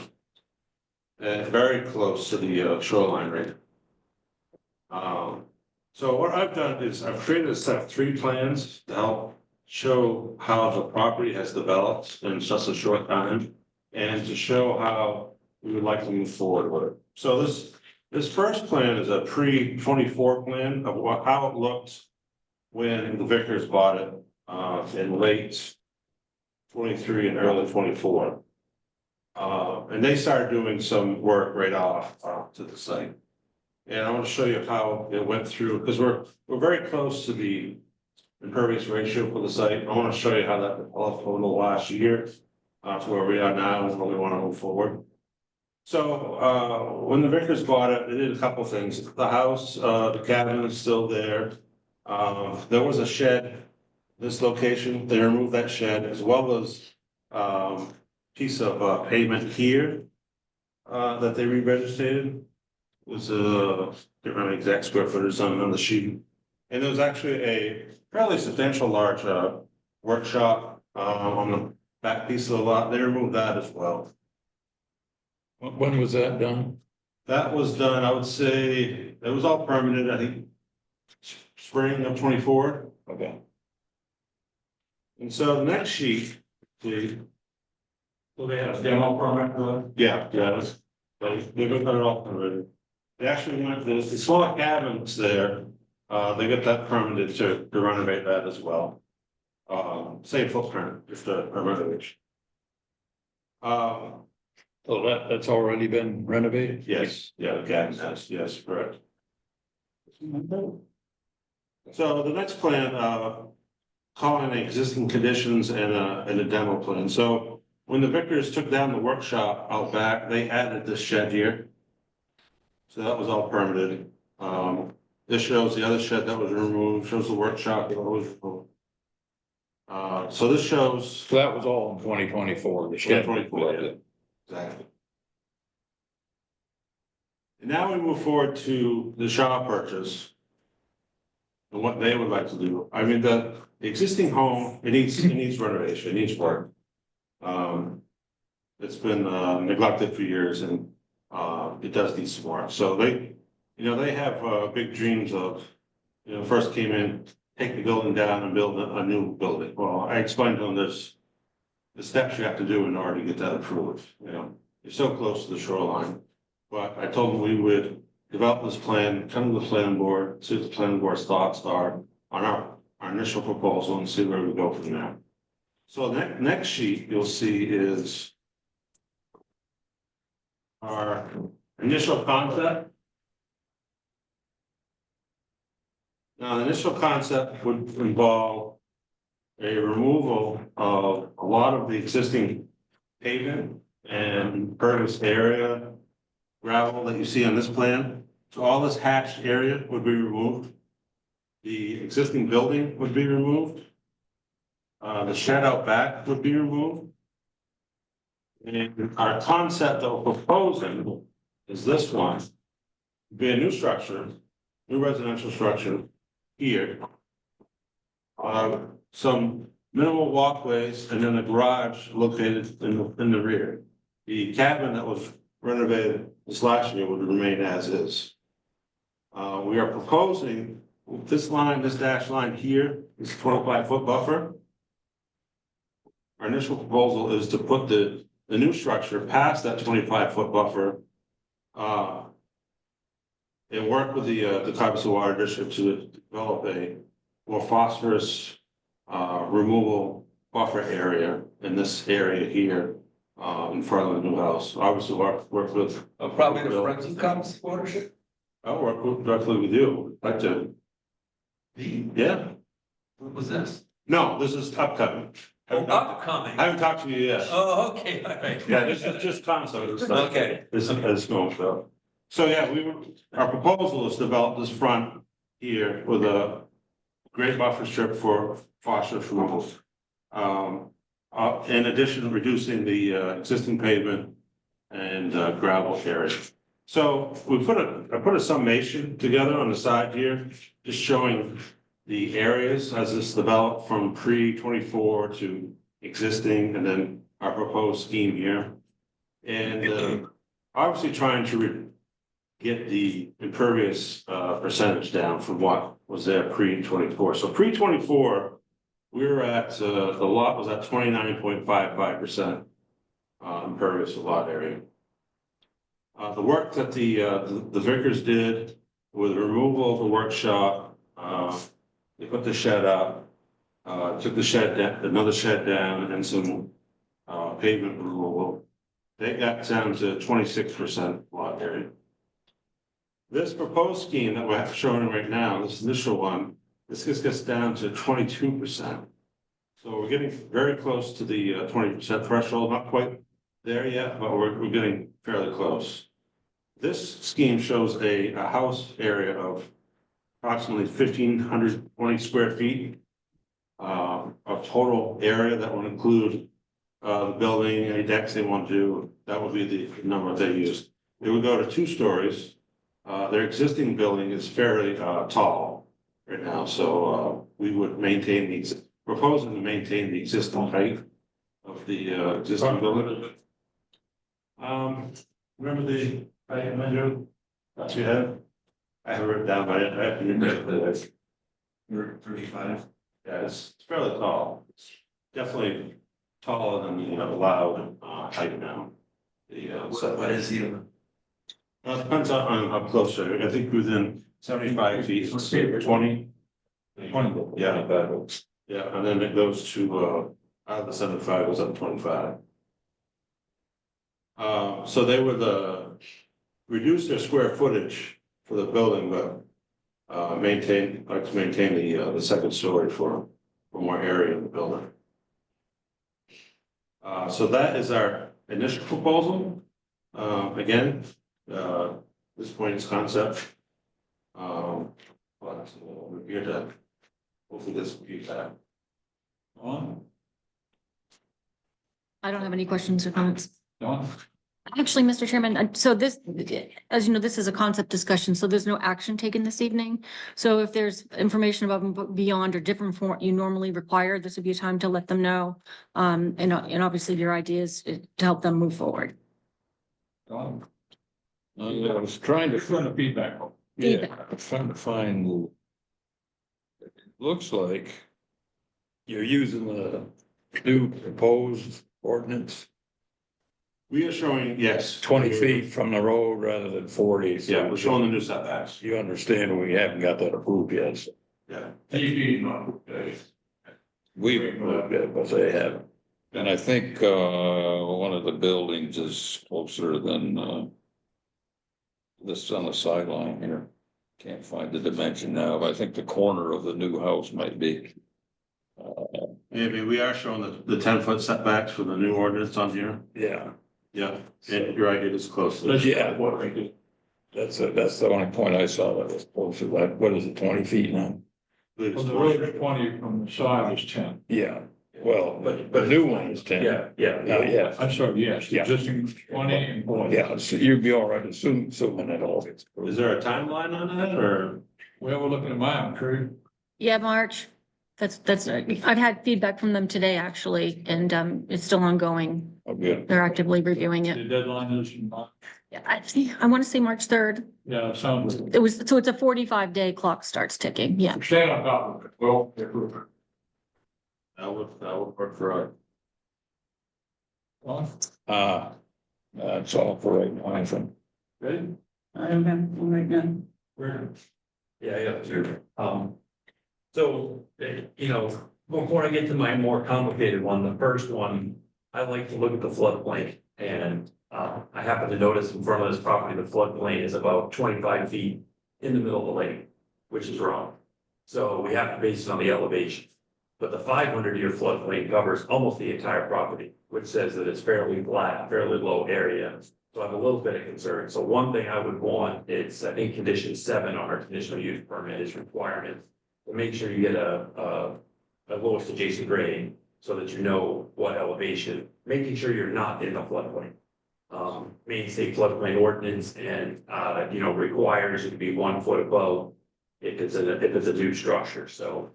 very close to the shoreline rate. So what I've done is I've created a set of 3 plans to help show how the property has developed in such a short time and to show how we would like to move forward with it. So this first plan is a pre-24 plan of how it looked when the Vickers bought it in late 23 and early 24. And they started doing some work right off to the site. And I want to show you how it went through, because we're very close to the impervious ratio for the site. I want to show you how that developed over the last year to where we are now and where we want to move forward. So when the Vickers bought it, they did a couple things. The house, the cabin is still there. There was a shed, this location, they removed that shed as well as piece of pavement here that they re-vegetated. Was can't remember the exact square footage on the sheet. And there was actually a fairly substantial large workshop on the back piece of the lot. They removed that as well.
When was that done?
That was done, I would say, it was all permitted, I think, spring of 24.
Okay.
And so the next sheet, see,
So they had a demo permit for that?
yeah, they got it all permitted. They actually went, the small cabins there, they got that permitted to renovate that as well. Same footprint, just a renovation.
So that's already been renovated?
Yes, yeah, the cabin has, yes, correct. So the next plan, calling existing conditions and a demo plan. So when the Vickers took down the workshop out back, they added this shed here. So that was all permitted. This shows the other shed that was removed, shows the workshop that was removed. So this shows.
So that was all in 2024, the shed.
2024, yeah. Exactly. And now we move forward to the Shaw purchase. And what they would like to do. I mean, the existing home, it needs renovation, it needs work. It's been neglected for years and it does need some work. So they, they have big dreams of, first came in, take the building down and build a new building. Well, I explained to them the steps you have to do in order to get that approved, You're so close to the shoreline. But I told them we would develop this plan, come to the planning board, see what the planning board's thoughts are on our initial proposal and see where we go from there. So the next sheet you'll see is our initial concept. Now, the initial concept would involve a removal of a lot of the existing pavement and impervious area, gravel that you see on this plan. So all this hatched area would be removed. The existing building would be removed. The shed out back would be removed. And our concept that we're proposing is this one. Be a new structure, new residential structure here. Some minimal walkways and then a garage located in the rear. The cabin that was renovated this last year would remain as is. We are proposing this line, this dashed line here is a 25-foot buffer. Our initial proposal is to put the new structure past that 25-foot buffer. And work with the Caucasus Water District to develop a more phosphorus removal buffer area in this area here in front of the new house. Obviously, work with.
Probably the Friends of Caucasus Watershed?
I'll work directly with you, like to. Yeah,
What was this?
no, this is upcoming.
Upcoming.
I haven't talked to you yet.
Oh, okay, all right.
Yeah, this is just concept stuff.
Okay.
This is going stuff. So, yeah, our proposal is to develop this front here with a great buffer strip for phosphorus removal. In addition, reducing the existing pavement and gravel area. So I put a summation together on the side here, just showing the areas as this developed from pre-24 to existing, and then our proposed scheme here. And obviously trying to get the impervious percentage down from what was there pre-24. So pre-24, we were at, the lot was at 29.55% impervious lot area. The work that the Vickers did with removal of the workshop, they put the shed up, took the shed down, another shed down, and some pavement removal. They got down to 26% lot area. This proposed scheme that we're showing right now, this initial one, this gets down to 22%. So we're getting very close to the 20% threshold, not quite there yet, but we're getting fairly close. This scheme shows a house area of approximately 1,520 square feet of total area that would include the building, any decks they want to do. That would be the number they used. It would go to 2 stories. Their existing building is fairly tall right now, so we would proposing to maintain the existing height of the existing building. Remember the height measure that you had? I have it written down, but I have to remember that. 35. Yeah, it's fairly tall. It's definitely taller than the allowed height now. What is the? It depends on how close you are. I think within 75 feet, it's 20. Yeah, yeah, and then it goes to out of the 75 goes up to 25. So they would reduce their square footage for the building, but maintain the second story for more area in the building. So that is our initial proposal. Again, this point is concept. But we're here to hopefully get some feedback.
On?
I don't have any questions or comments.
Dawn?
Actually, Mr. Chairman, so this, as you know, this is a concept discussion, so there's no action taken this evening. So if there's information above and beyond or different from what you normally require, this would be a time to let them know. And obviously your idea is to help them move forward.
Dawn?
I was trying to,
Run the feedback.
yeah, I was trying to find. It looks like you're using the new proposed ordinance,
We are showing, yes.
20 feet from the road rather than 40. So
Yeah, we're showing the new setbacks.
You understand we haven't got that approved yet. So
Yeah. DEP, no,
we've approved it, but they haven't. And I think, one of the buildings is closer than, this on the sideline here. Can't find the dimension now, but I think the corner of the new house might be.
maybe we are showing the 10-foot setbacks for the new ordinance on here.
Yeah,
Yeah, and you're right, it is close.
Yeah. that's the only point I saw that was closer, like, what is it, 20 feet now?
Well, the road is 20 from the side is 10.
Yeah, well, but the new one is 10.
Yeah, yeah.
Oh, yeah.
I'm sorry, yes,
Yeah.
existing 20 and 40.
Yeah, so you'd be all right, assuming it all gets
Is
approved.
there a timeline on that, or?
Well, we're looking at mine, true.
Yeah, March. That's, I've had feedback from them today, actually, and it's still ongoing.
Oh, good.
They're actively reviewing it.
The deadline is in March.
Yeah, I want to say March 3rd.
Yeah, it sounds,
It was, so it's a 45-day clock starts ticking. Yeah.
stay on top of it. Well, approve it.
That would work for us.
Well,
That's all for right now, I think.
ready?
I don't have one right now.
We're,
Yeah, sure. So, you know, before I get to my more complicated one, the first one, I like to look at the floodplain. And, I happen to notice in front of this property, the floodplain is about 25 feet in the middle of the lake, which is wrong. So we have to base it on the elevation. But the 500-year floodplain covers almost the entire property, which says that it's fairly flat, fairly low area. So I have a little bit of concern. So one thing I would want is, I think condition 7 on our conditional use permit is requirement to make sure you get a lowest adjacent grade so that you know what elevation, making sure you're not in the floodplain. Main state floodplain ordinance and, you know, requires you to be 1 foot above if it's a new structure. So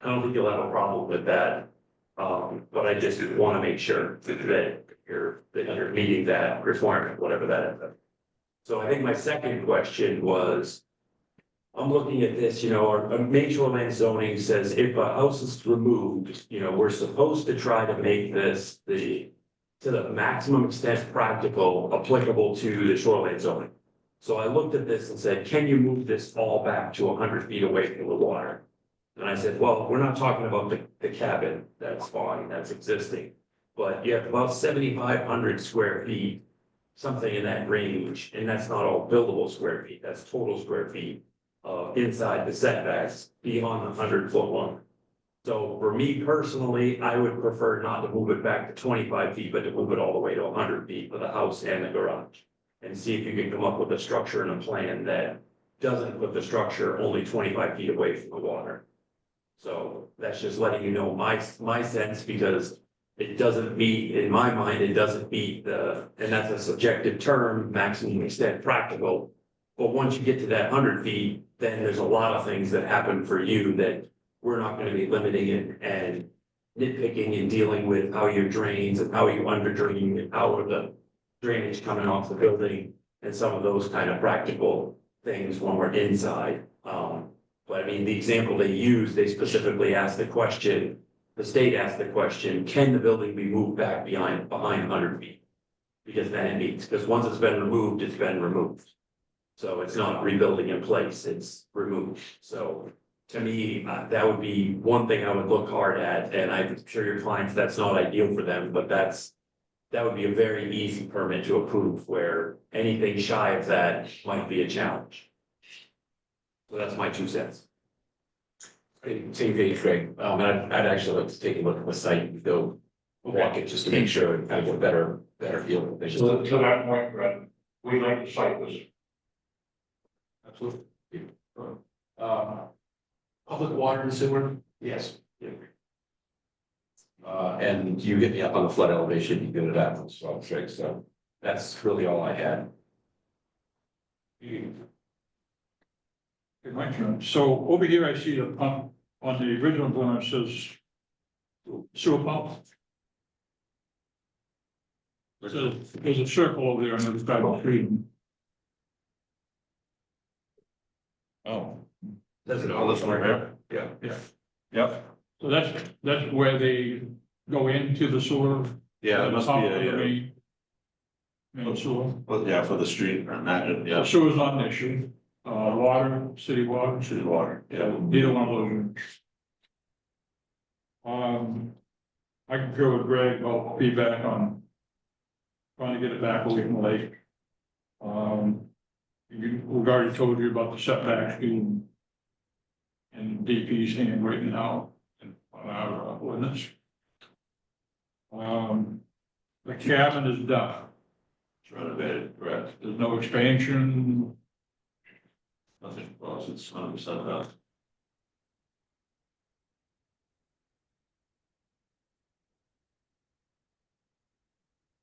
I don't think you'll have a problem with that. But I just want to make sure that you're meeting that requirement, whatever that is. So I think my second question was, I'm looking at this, you know, our main shoreline zoning says if a house is removed, you know, we're supposed to try to make this to the maximum extent practical applicable to the shoreline zoning. So I looked at this and said, can you move this all back to 100 feet away from the water? And I said, well, we're not talking about the cabin, that's fine, that's existing. But you have about 7,500 square feet, something in that range, and that's not all buildable square feet, that's total square feet inside the setbacks beyond the 100-foot one. So for me personally, I would prefer not to move it back to 25 feet, but to move it all the way to 100 feet for the house and the garage. And see if you can come up with a structure and a plan that doesn't put the structure only 25 feet away from the water. So that's just letting you know my sense, because it doesn't meet, in my mind, it doesn't meet and that's a subjective term, maximum extent practical. But once you get to that 100 feet, then there's a lot of things that happen for you that we're not gonna be limiting it and nitpicking and dealing with how your drains and how you under drain and how are the drainage coming off the building and some of those kind of practical things when we're inside. But I mean, the example they use, they specifically asked the question, the state asked the question, can the building be moved back behind 100 feet? Because then it meets, because once it's been removed, it's been removed. So it's not rebuilding in place, it's removed. So to me, that would be one thing I would look hard at, and I'm sure your clients, that's not ideal for them, but that would be a very easy permit to approve, where anything shy of that might be a challenge. So that's my 2 cents.
Same page, Greg. And I'd actually like to take a look at the site and go walk it just to make sure and kind of get a better feel of it.
So to that point, Brett, we like to cite this.
Absolutely. Public water and sewer?
Yes.
And you get me up on the flood elevation, you get it out, so I'm straight, so that's really all I had.
Okay, my turn. So over here, I see the pump, on the original one, it says sewer pump. So there's a circle over there on the side of the street.
Oh,
That's it.
Oh, this one right
Yeah.
Yeah. Yep. So that's where they go into the sewer.
Yeah, it must be
Pump
a,
the main sewer.
well, yeah, for the street, I imagine,
The
yeah,
sewer's not an issue. Water, city water.
city water, yeah.
Neither one of those. I concur with Greg about feedback on trying to get it back away from the lake. We've already told you about the setbacks being in DP's hand right now on our ordinance. The cabin is done. It's renovated, correct? There's no expansion.
Nothing, well, it's 100% done.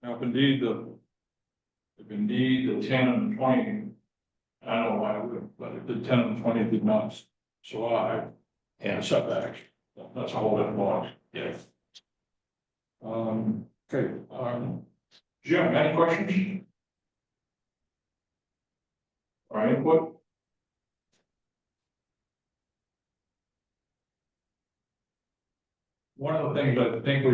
Now, if indeed the 10 and 20, I don't know why it would, but if the 10 and 20 did not survive, and setbacks, that's a whole different law.
Yeah.
Okay, Jim, any questions? Or input? One of the things I think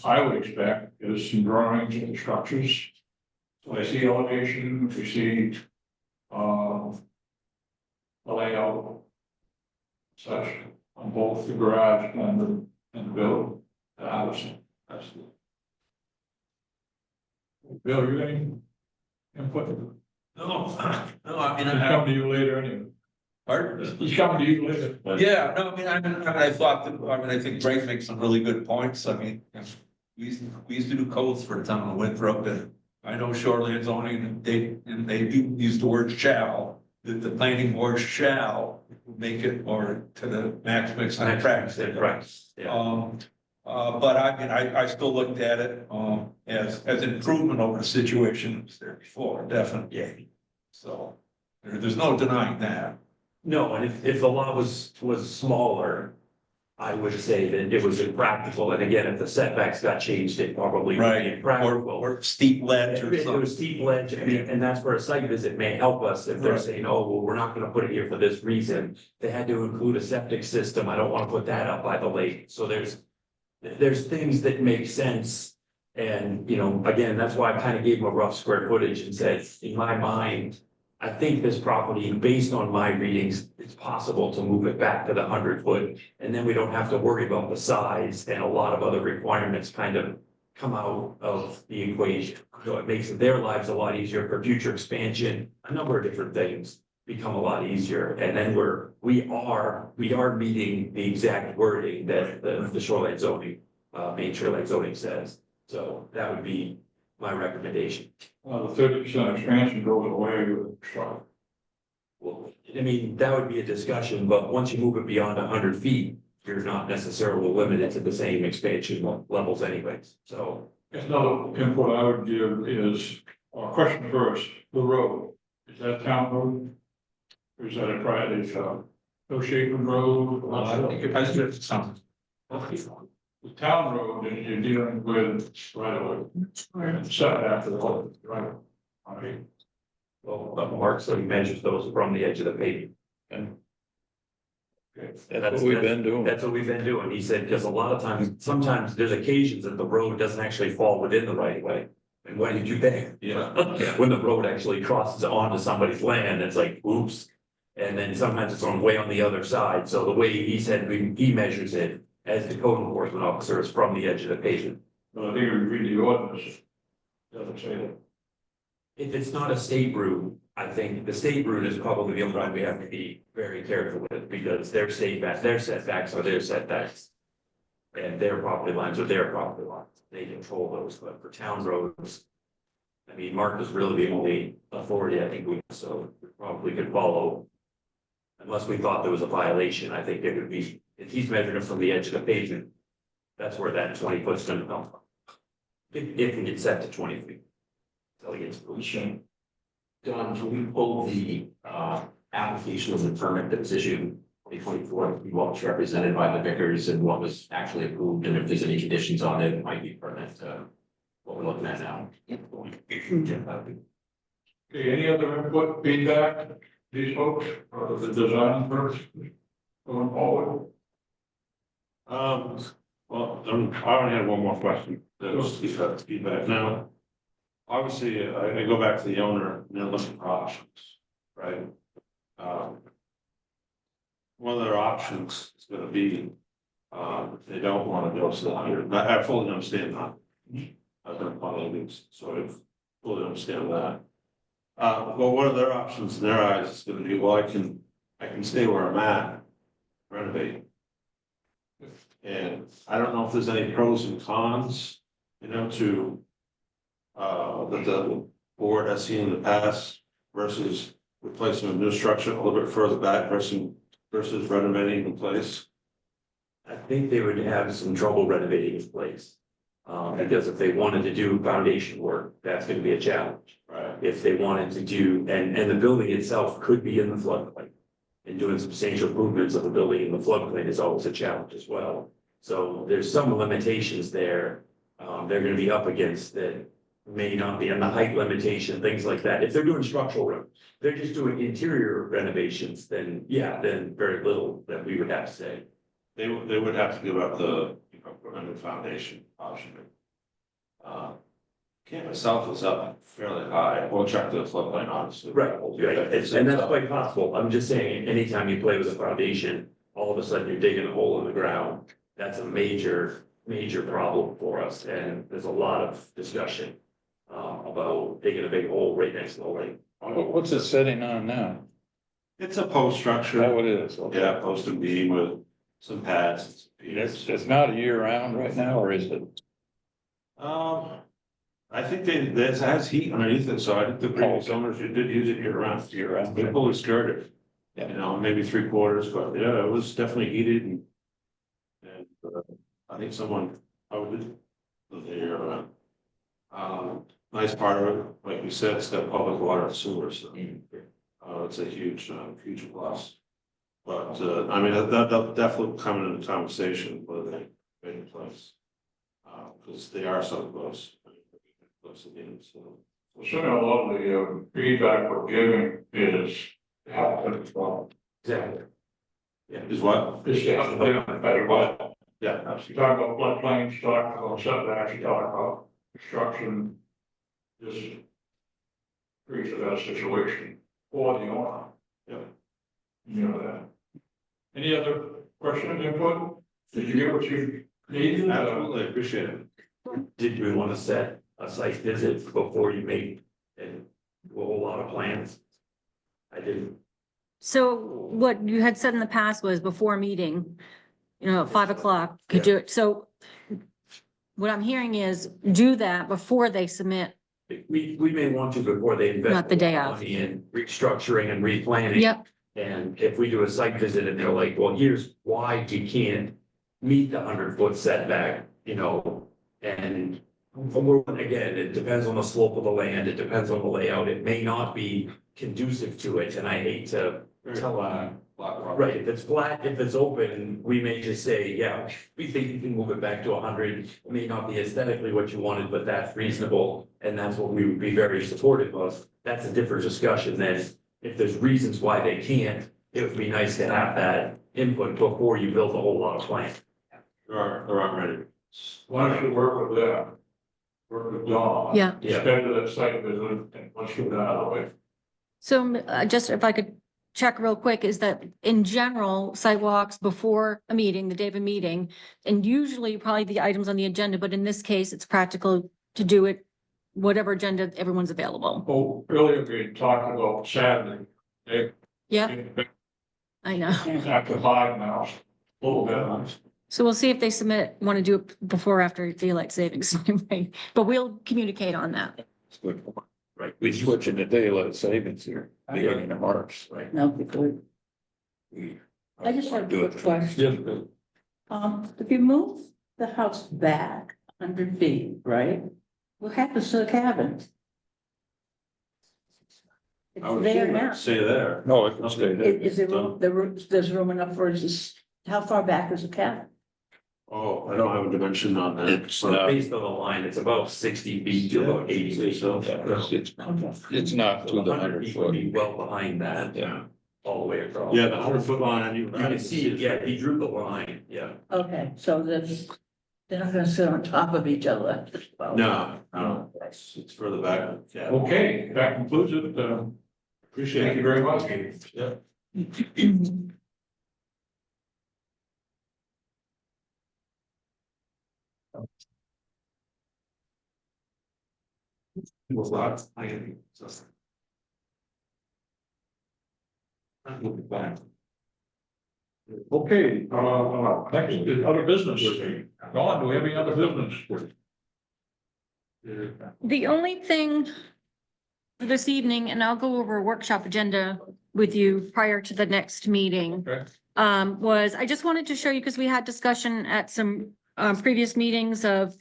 I would expect is some drawings of the structures. So I see elevation, we see, the layout. Such on both the garage and the building, the house. That's the. Bill, you any input?
No, no, I mean,
He's coming to you later anyway.
pardon?
He's coming to you later.
Yeah, no, I thought that, I think Greg makes some really good points. I mean, we used to do codes for the town of Winthrop, and I know shoreline zoning, and they do use the word shall, that the planning board shall make it or to the max mix and practice it.
Right, yeah.
But I mean, I still looked at it, as improvement over the situation that was there before, definitely.
Yeah.
So, there's no denying that.
No, and if the lot was smaller, I would say that it was impractical, and again, if the setbacks got changed, it probably would be impractical.
Or steep ledge or
If it
something.
was steep ledge, and that's where a site visit may help us, if they're
Right.
saying, oh, well, we're not gonna put it here for this reason. They had to include a septic system, I don't wanna put that up by the lake, so there's things that make sense. And, you know, again, that's why I kind of gave them a rough square footage and said, in my mind, I think this property, based on my readings, it's possible to move it back to the 100 foot. And then we don't have to worry about the size, and a lot of other requirements kind of come out of the equation. So it makes their lives a lot easier for future expansion, a number of different things become a lot easier. And then we are meeting the exact wording that the shoreline zoning, main shoreline zoning says. So that would be my recommendation.
The 30% expansion goes away with the truck.
Well, I mean, that would be a discussion, but once you move it beyond 100 feet, you're not necessarily limited to the same expansion levels anyways, so.
Another input I would give is, question first, the road, is that town road? Or is that a private, no shapen road?
I think it has to sound.
The town road that you're dealing with right away, setback to the whole, right? I mean,
Well, Mark, so he measures those from the edge of the pavement.
that's what we've been doing.
That's what we've been doing. He said, because a lot of times, sometimes there's occasions that the road doesn't actually fall within the right of way. And what did you think?
Yeah.
When the road actually crosses onto somebody's land, it's like, oops. And then sometimes it's way on the other side. So the way he said, he measures it as the code enforcement officer is from the edge of the pavement.
but I think if you read the ordinance, it doesn't say that.
If it's not a state route, I think the state route is probably the only one we have to be very careful with, because their setbacks are their setbacks. And their property lines are their property lines, they control those, but for town roads. I mean, Mark is really the only authority I think we probably could follow. Unless we thought there was a violation, I think it would be, if he's measuring it from the edge of the pavement.
That's where that 20 foot's gonna come from. If we get set to 20 feet. So it's sure. Don, can we pull the application of the permit that was issued 2024, what was represented by the Vickers and what was actually approved, and if there's any conditions on it, it might be pertinent to what we're looking at now.
Okay, any other input, feedback, these folks, or the design first, going forward?
Well, I only had one more question. That was feedback. Now, obviously, I go back to the owner and they're looking for options, right? One of their options is gonna be, if they don't wanna go to the 100, I fully understand that. I've been part of these, so I fully understand that. But what are their options in their eyes? It's gonna be, well, I can stay where I'm at, renovate. And I don't know if there's any pros and cons, to that the board has seen in the past versus replacing a new structure a little bit further back versus renovating the place.
I think they would have some trouble renovating in place. Because if they wanted to do foundation work, that's gonna be a challenge.
Right.
If they wanted to do, and the building itself could be in the floodplain. And doing substantial improvements of the building in the floodplain is always a challenge as well. So there's some limitations there, they're gonna be up against that may not be on the height limitation, things like that. If they're doing structural work, they're just doing interior renovations, then then very little that we would have to say.
They would have to give up the, under foundation option. Camp itself is up fairly high, we'll check the floodplain, honestly.
Right, and that's quite possible. I'm just saying, anytime you play with a foundation, all of a sudden you're digging a hole in the ground. That's a major problem for us, and there's a lot of discussion about digging a big hole right next to the lake.
What's it sitting on now?
It's a post structure.
That what it is? Okay.
Yeah, post and beam with some pads.
It's not a year round right now, or is it?
I think it has heat underneath it, so I think the previous owners did use it year round.
Year round.
They fully skirted.
Yeah.
Maybe 3/4, but yeah, it was definitely heated and. I think someone, live there year round. Nice part of it, like we said, it's got public water and sewer, so. It's a huge plus. But, that'll definitely come into the conversation whether they make a place. Because they are so close. Close again, so.
Certainly a lot of the feedback we're giving is to have a problem.
Exactly.
Is what?
Is to have a better way.
Yeah.
You talk about floodplains, you talk about setbacks, you talk about construction. This creates a bad situation for the owner.
Yeah.
You know that. Any other questions, input? Did you get what you needed?
Absolutely, appreciate it.
Did we want to set a site visit before you make and do a whole lot of plans? I didn't.
So what you had said in the past was before a meeting, at 5 o'clock, could do it. So what I'm hearing is do that before they submit.
We may want to before they invest.
Not the day of.
money in restructuring and replanning.
Yep.
And if we do a site visit and they're like, well, here's why you can't meet the 100-foot setback, and again, it depends on the slope of the land, it depends on the layout, it may not be conducive to it, and I hate to tell them. Right, if it's flat, if it's open, we may just say, yeah, we think you can move it back to 100. It may not be aesthetically what you wanted, but that's reasonable, and that's what we would be very supportive of. That's a different discussion than if there's reasons why they can't. It would be nice to have that input before you build a whole lot of plan.
There aren't ready.
Why don't you work with them? Work with Dawn.
Yeah.
Schedule that site visit and let's get that out of the way.
So just if I could check real quick, is that in general, sidewalks before a meeting, the day of a meeting, and usually probably the items on the agenda, but in this case, it's practical to do it, whatever agenda everyone's available.
Oh, earlier we talked about Saturday.
Yeah, I know.
After 5 now, a little bit.
So we'll see if they want to do it before or after daylight savings, but we'll communicate on that.
Right.
We switching to daylight savings here, beginning of March.
Right.
No, good. I just have a quick question. If you move the house back 100 feet, right? What happens to the cabins? It's
I would
there
assume
now.
that'd stay there.
No, it can stay there.
Is there room, there's room enough for, how far back is the cabin?
Oh, I don't have a dimension on that.
It's
but-
not-
Based on the line, it's about 60 feet to about 80 feet.
So,
It's not to
So
the
100 feet would be
foot.
well behind that,
Yeah.
all the way across.
Yeah, the 100-foot line.
You can see, yeah, he drew the line, yeah.
Okay, so they're not gonna sit on top of each other. Well,
No,
Oh,
no,
okay.
it's further back, yeah.
Okay, that concludes it.
Appreciate
Thank
it.
you very much.
Yeah.
Was lots, I can, so. I'm looking back.
Okay, next is other business. Dawn, do we have any other business?
The only thing this evening, and I'll go over a workshop agenda with you prior to the next meeting.
Okay.
Was I just wanted to show you, because we had discussion at some previous meetings of,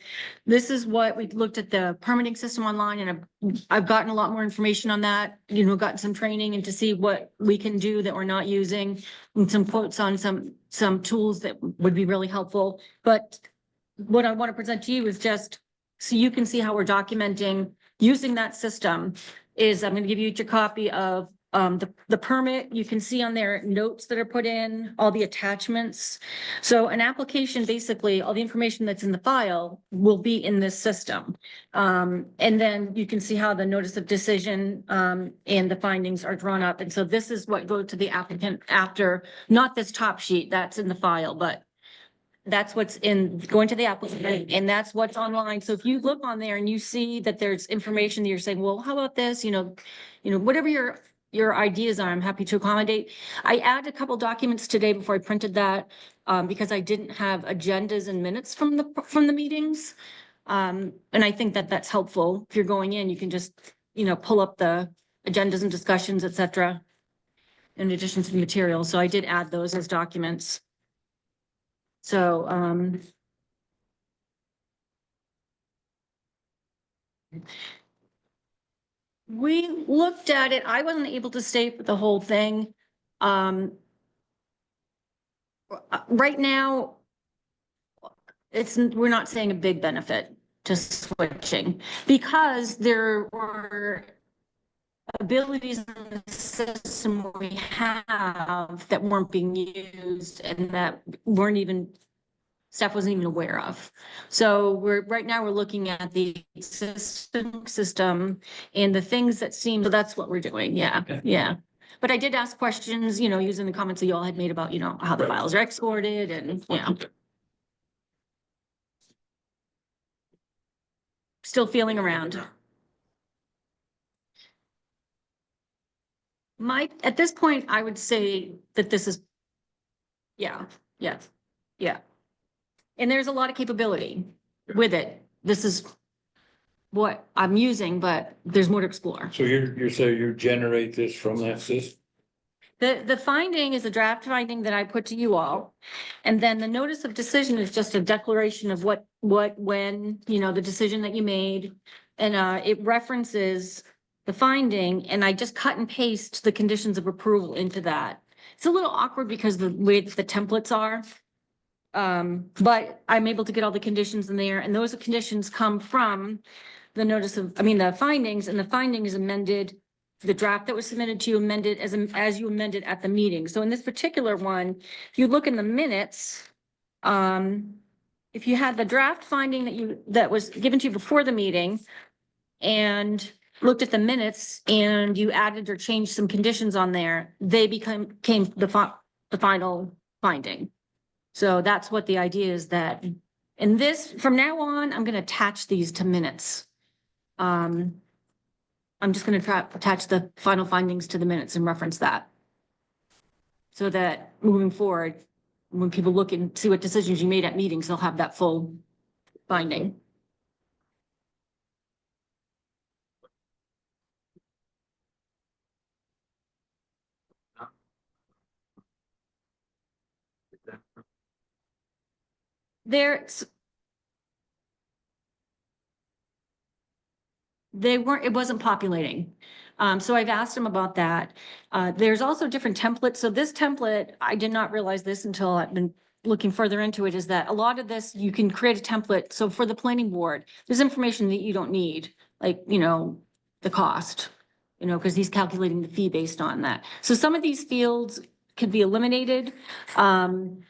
this is what we looked at the permitting system online, and I've gotten a lot more information on that, you know, gotten some training and to see what we can do that we're not using, and some quotes on some tools that would be really helpful. But what I want to present to you is just so you can see how we're documenting using that system. Is I'm going to give you each a copy of the permit. You can see on there notes that are put in, all the attachments. So an application, basically, all the information that's in the file will be in this system. And then you can see how the notice of decision and the findings are drawn up. And so this is what goes to the applicant after, not this top sheet that's in the file, but that's what's going to the applicant, and that's what's online. So if you look on there and you see that there's information that you're saying, well, how about this, whatever your ideas are, I'm happy to accommodate. I added a couple documents today before I printed that, because I didn't have agendas and minutes from the meetings. And I think that that's helpful. If you're going in, you can just, pull up the agendas and discussions, et cetera, in addition to the material. So I did add those as documents. So, we looked at it. I wasn't able to stay for the whole thing. Right now, we're not seeing a big benefit to switching because there were abilities in the system we have that weren't being used and that staff wasn't even aware of. So right now we're looking at the system and the things that seem, so that's what we're doing. Yeah,
Okay.
yeah. But I did ask questions, using the comments that you all had made about, how the files are exported and, still feeling around. At this point, I would say that this is, yeah. And there's a lot of capability with it. This is what I'm using, but there's more to explore.
So you're saying you generate this from that system?
The finding is a draft finding that I put to you all. And then the notice of decision is just a declaration of when, the decision that you made. And it references the finding, and I just cut and paste the conditions of approval into that. It's a little awkward because the way the templates are. But I'm able to get all the conditions in there, and those conditions come from the findings, and the findings amended, the draft that was submitted to you amended as you amended at the meeting. So in this particular one, if you look in the minutes, if you had the draft finding that was given to you before the meeting and looked at the minutes and you added or changed some conditions on there, they came the final finding. So that's what the idea is, that in this, from now on, I'm going to attach these to minutes. I'm just going to attach the final findings to the minutes and reference that. So that moving forward, when people look and see what decisions you made at meetings, they'll have that full finding. it wasn't populating. So I've asked him about that. There's also different templates. So this template, I did not realize this until I've been looking further into it, is that a lot of this, you can create a template. So for the planning board, there's information that you don't need, like, the cost, because he's calculating the fee based on that. So some of these fields could be eliminated. And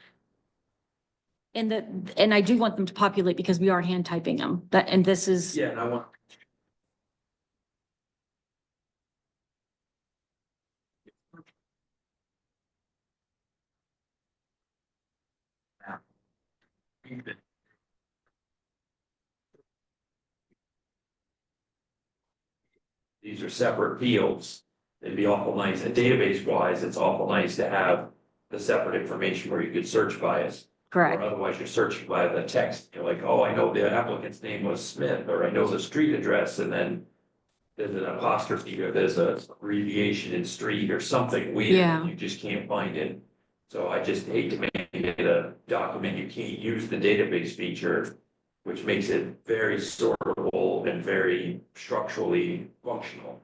I do want them to populate because we are hand typing them, and this is.
Yeah, and I want. These are separate fields. It'd be awful nice, and database wise, it's awful nice to have the separate information where you could search by it.
Correct.
Or otherwise you're searching by the text, you're like, oh, I know the applicant's name was Smith, or I know the street address, and then there's an apostrophe, or there's a abbreviation in street or something weird,
Yeah.
and you just can't find it. So I just hate to make it a document, you can't use the database feature, which makes it very sortable and very structurally functional.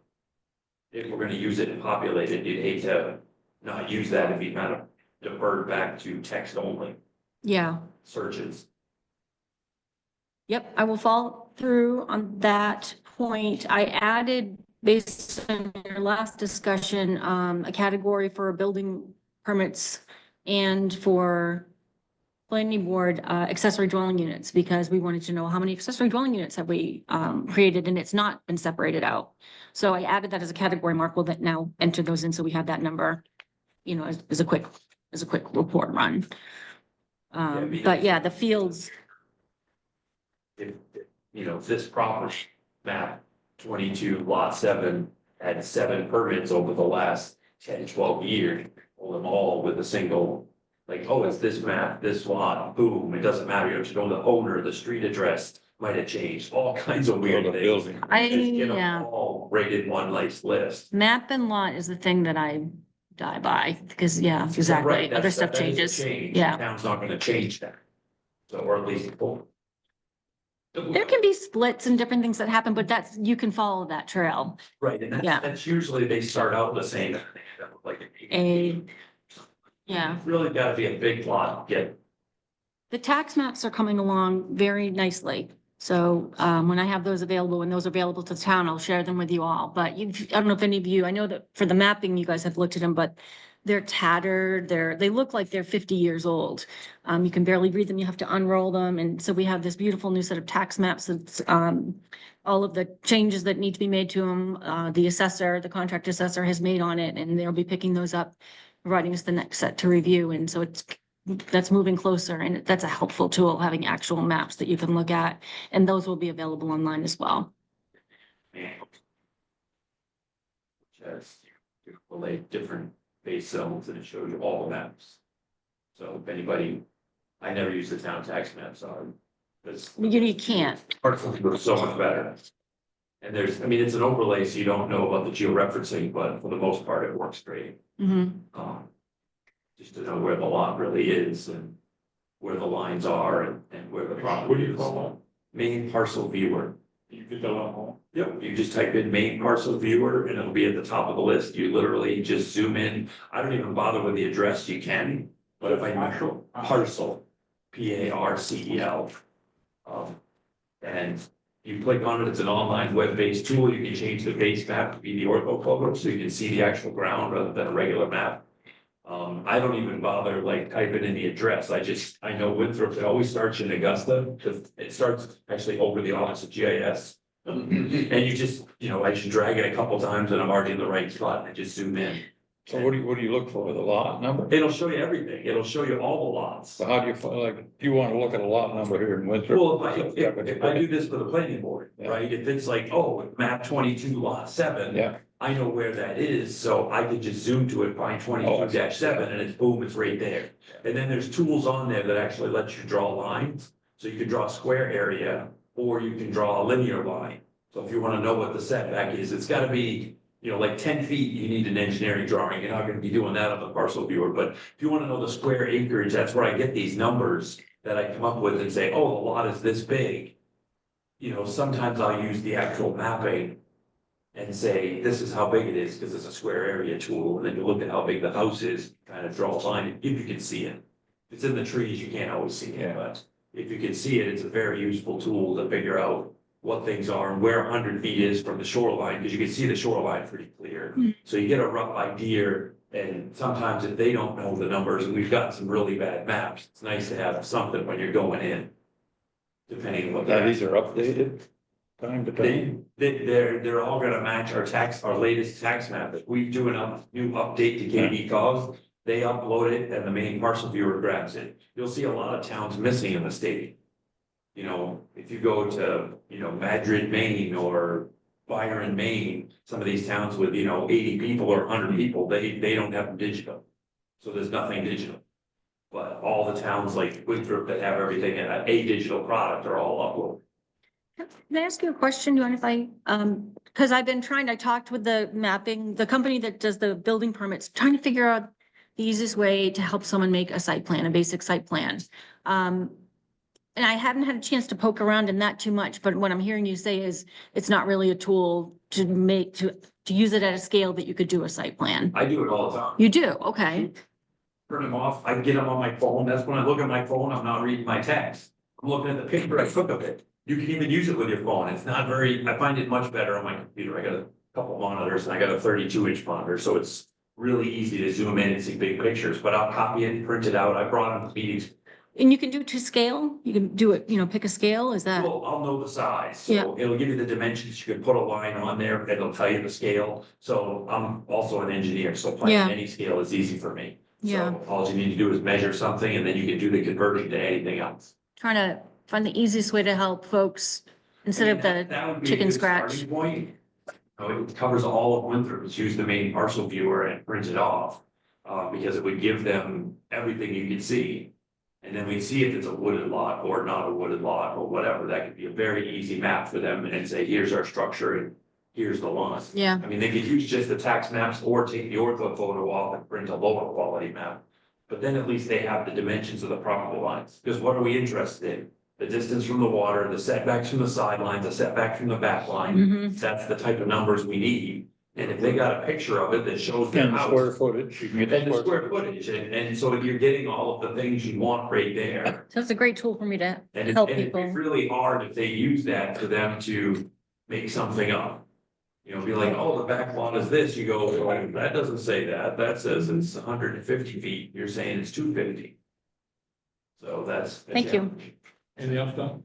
If we're gonna use it and populate it, you'd hate to not use that and be kind of deferred back to text only
Yeah.
searches.
Yep, I will follow through on that point. I added, based on your last discussion, a category for building permits and for planning board, accessory dwelling units, because we wanted to know how many accessory dwelling units have we, created, and it's not been separated out. So I added that as a category. Mark will that now enter those in, so we have that number, as a quick report run. But yeah, the fields.
If, this property map 22 lot 7 had 7 permits over the last 10, 12 years, pull them all with a single, like, oh, it's this map, this lot, boom, it doesn't matter, you know, the owner, the street address might have changed, all kinds of weird
the
things.
building.
Just get them
Yeah.
all rated one nice list.
Map and lot is the thing that I die by, because, yeah,
Right,
exactly,
that's-
other stuff
that is a
changes.
change.
Yeah.
Town's not gonna change that. So, or at least.
There can be splits and different things that happen, but you can follow that trail.
Right, and
Yeah.
that's usually they start out the same, like.
Yeah.
Really gotta be a big lot, to get.
The tax maps are coming along very nicely. So when I have those available, when those are available to the town, I'll share them with you all. But I don't know if any of you, I know that for the mapping, you guys have looked at them, but they're tattered. They look like they're 50 years old. You can barely read them. You have to unroll them. And so we have this beautiful new set of tax maps. That's all of the changes that need to be made to them. The contract assessor has made on it, and they'll be picking those up, providing us the next set to review. And so that's moving closer, and that's a helpful tool, having actual maps that you can look at, and those will be available online as well.
Which has relate different base zones, and it shows you all the maps. So if anybody, I never use the town tax map, so
You can't.
it's so much better. And it's an overlay, so you don't know about the georeferencing, but for the most part, it works great.
Mhm.
Just to know where the lot really is and where the lines are and where the property is.
What do you call it?
Main parcel viewer.
You did that on home.
Yep, you just type in main parcel viewer and it'll be at the top of the list. You literally just zoom in. I don't even bother with the address, you can, but if I parcel, PARCEL. And you click on it, it's an online web-based tool. You can change the base map to be the ortho photo, so you can see the actual ground rather than a regular map. I don't even bother like typing in the address. I know Winthrop, it always starts in Augusta, because it starts actually over the Office of GIS. And you just, I should drag it a couple times and I'm already in the right spot and I just zoom in.
So what do you look for, the lot number?
It'll show you everything. It'll show you all the lots.
So how do you, if you want to look at a lot number here in Winthrop?
Well, if I do this for the planning board, right, if it's like, oh, map 22 lot 7.
Yeah.
I know where that is, so I can just zoom to it, find 22-7, and it's boom, it's right there. And then there's tools on there that actually let you draw lines. So you can draw a square area, or you can draw a linear line. So if you want to know what the setback is, it's got to be, like 10 feet, you need an engineering drawing. You're not going to be doing that on the parcel viewer, but if you want to know the square acreage, that's where I get these numbers that I come up with and say, oh, the lot is this big. you know, sometimes I'll use the actual mapping and say, this is how big it is, because it's a square area tool, and then you look at how big the house is, kind of draw a line, if you can see it. If it's in the trees, you can't always see it, but if you can see it, it's a very useful tool to figure out what things are and where 100 feet is from the shoreline, because you can see the shoreline pretty clear. So you get a rough idea, and sometimes if they don't know the numbers, and we've gotten some really bad maps, it's nice to have something when you're going in. Depending on what
Now,
that
these are updated time to time.
they're all gonna match our latest tax map. If we do a new update to KD Cog, they upload it and the main parcel viewer grabs it. You'll see a lot of towns missing in the state. You know, if you go to, you know, Madrid, Maine, or Byron, Maine, some of these towns with, you know, 80 people or 100 people, they don't have them digital. So there's nothing digital. But all the towns like Winthrop that have everything in a digital product are all uploaded.
Can I ask you a question, John, if because I've been I talked with the company that does the building permits, trying to figure out the easiest way to help someone make a site plan, a basic site plan. And I haven't had a chance to poke around in that too much, but what I'm hearing you say is it's not really a tool to use it at a scale that you could do a site plan.
I do it all the time.
You do, okay.
Turn them off, I get them on my phone, that's when I look at my phone, I'm not reading my text. I'm looking at the picture I took of it. You can even use it with your phone, it's not I find it much better on my computer, I got a couple monitors and I got a 32-inch monitor, so it's really easy to zoom in and see big pictures, but I'll copy it and print it out, I brought them to meetings.
And you can do it to scale? You can do it, pick a scale, is that?
Well, I'll know the size,
Yeah.
so it'll give you the dimensions, you can put a line on there, it'll tell you the scale. So I'm also an engineer, so
Yeah.
finding any scale is easy for me.
Yeah.
So all you need to do is measure something and then you can do the conversion to anything else.
Trying to find the easiest way to help folks instead of
That would
the
be a
chicken
good
scratch.
starting point. It covers all of Winthrop, it's use the main parcel viewer and print it off. Because it would give them everything you could see. And then we see if it's a wooded lot or not a wooded lot or whatever, that could be a very easy map for them and say, here's our structure and here's the line.
Yeah,
I mean, they could use just the tax maps or take the ortho photo off and print a lower quality map. But then at least they have the dimensions of the property lines, because what are we interested in? The distance from the water, the setbacks from the sidelines, the setback from the back line.
mhm.
That's the type of numbers we need. And if they got a picture of it that shows their
And the
house.
square footage, you can get
And the square footage, and so you're getting all of the things you want right there.
So it's a great tool for me to
And
help
it's
people.
really hard if they use that for them to make something up. You know, be like, oh, the back lot is this, you go, well, that doesn't say that, that says it's 150 feet, you're saying it's 250. So that's.
Thank you.
Anything else, Don?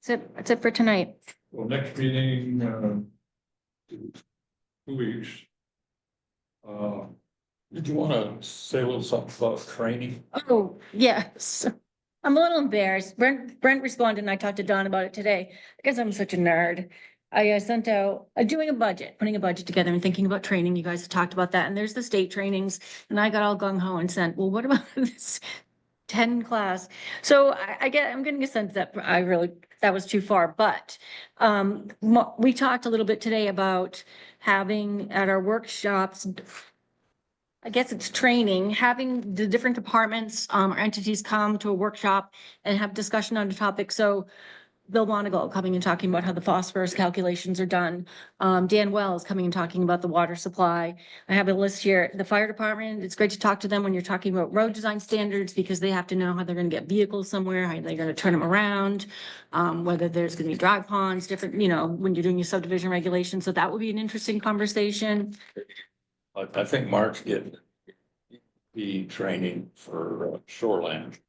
That's it for tonight.
Well, next meeting, 2 weeks.
Did you want to say a little something about training?
Oh, yes. I'm a little embarrassed. Brent responded and I talked to Don about it today because I'm such a nerd. I sent out, doing a budget, putting a budget together and thinking about training. You guys have talked about that. And there's the state trainings. And I got all gung ho and sent, well, what about this 10 class? So I'm getting a sense that that was too far, but we talked a little bit today about having at our workshops, I guess it's training, having the different departments or entities come to a workshop and have discussion on the topic. So Bill Monagle coming and talking about how the phosphorus calculations are done. Dan Wells coming and talking about the water supply. I have a list here. The fire department, it's great to talk to them when you're talking about road design standards because they have to know how they're gonna get vehicles somewhere, how they're gonna turn them around. Whether there's gonna be dry ponds, different, when you're doing your subdivision regulations. So that would be an interesting conversation.
I think Mark's getting the training for shoreland.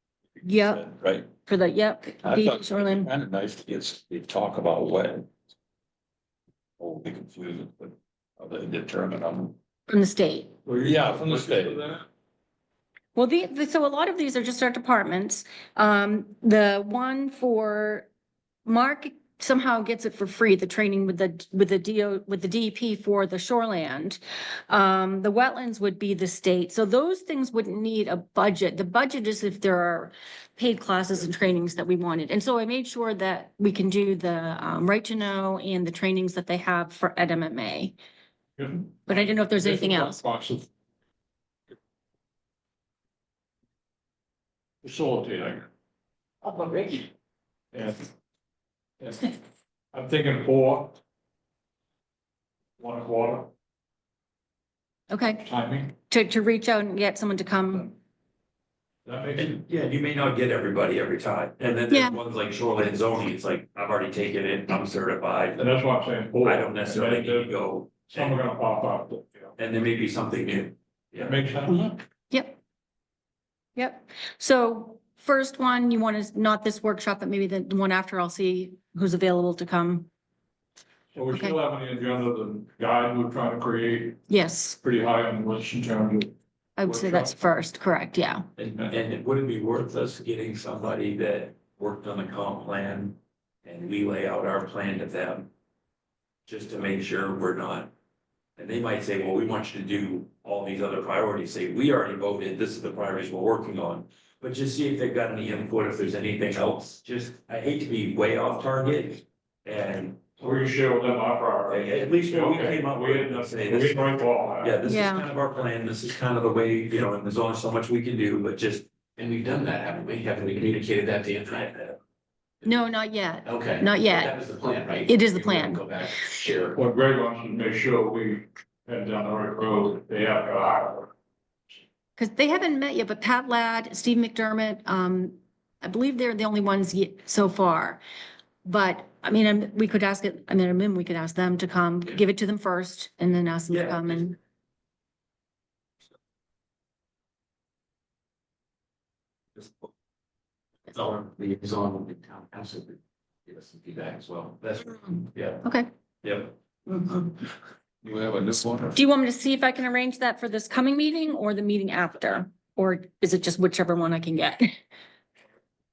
Yep,
Right?
for the, yep.
I
beach,
thought
shoreline.
kind of nice to get to talk about what. Oh, be confusing, but how they determine them.
From the state.
Yeah, from the state.
Well, so a lot of these are just our departments. The one for Mark somehow gets it for free, the training with the DEP for the shoreland. The wetlands would be the state. So those things wouldn't need a budget. The budget is if there are paid classes and trainings that we wanted. And so I made sure that we can do the right to know and the trainings that they have at MMA. But I didn't know if there's anything else.
Facilitating.
Operation.
And
I'm thinking 4. 1/4
Okay,
timing.
to reach out and get someone to come.
That makes it,
And yeah, you may not get everybody every time. And then
Yeah.
there's ones like shoreline zoning, it's like, I've already taken it, I'm certified.
and that's why I'm saying 4.
I don't necessarily need to go.
Some are gonna pop up, you know.
And there may be something new.
That makes sense.
Yep. Yep. So first one, you want is not this workshop, but maybe the one after, I'll see who's available to come.
So we
Okay.
still have on the agenda, the guide we're trying to create,
Yes,
pretty high on the list in terms of.
I would say that's first, correct, yeah.
And it wouldn't be worth us getting somebody that worked on the comp plan and we lay out our plan to them. Just to make sure we're not, and they might say, well, we want you to do all these other priorities, say, we already voted, this is the priorities we're working on. But just see if they've got any input, if there's anything else, just, I hate to be way off target. And
We share with them our priority.
at least we
Okay.
came up
We
with,
didn't
say,
we
this,
didn't write the law.
yeah, this is
Yeah.
kind of our plan, this is kind of the way, you know, and there's only so much we can do, but just. And we've done that, haven't we? Haven't we communicated that to you?
No, not yet.
Okay.
Not yet.
That was the plan, right?
It is the
We were gonna
plan.
Go back, share.
What Greg wants to make sure we head down the right road, they have to hire.
Because they haven't met yet, but Pat Ladd, Steve McDermott, I believe they're the only ones yet so far. But I mean, we could ask it, I mean, we could ask them to come, give it to them first and then ask them to
Yeah.
come and.
It's all liaison with the town council, to give us some feedback as well. That's, yeah,
Okay.
yep.
You have a new one?
Do you want me to see if I can arrange that for this coming meeting or the meeting after? Or is it just whichever one I can get?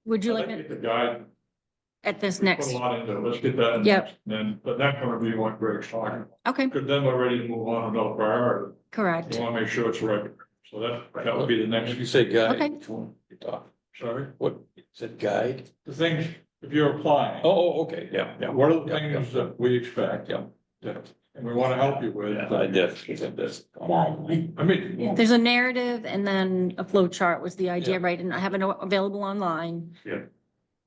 Would you like
Let's
it
get the guide.
at this
Put
next?
a lot into it. Let's get that. in
Yep.
next, Then, but that's gonna be what Greg's talking about.
Okay,
Because then we're ready to move on to another priority.
correct.
We wanna make sure it's right. So that would be the next.
You say guide.
Okay.
You talk.
Sorry,
What, you said guide?
the things, if you're applying.
Oh, okay, yeah, yeah.
What are the
Yeah,
things that we expect?
Yeah.
that- And we wanna help you with.
I did this.
I mean,
There's a narrative and then a flow chart was the idea,
Yeah.
right? And I have it available online.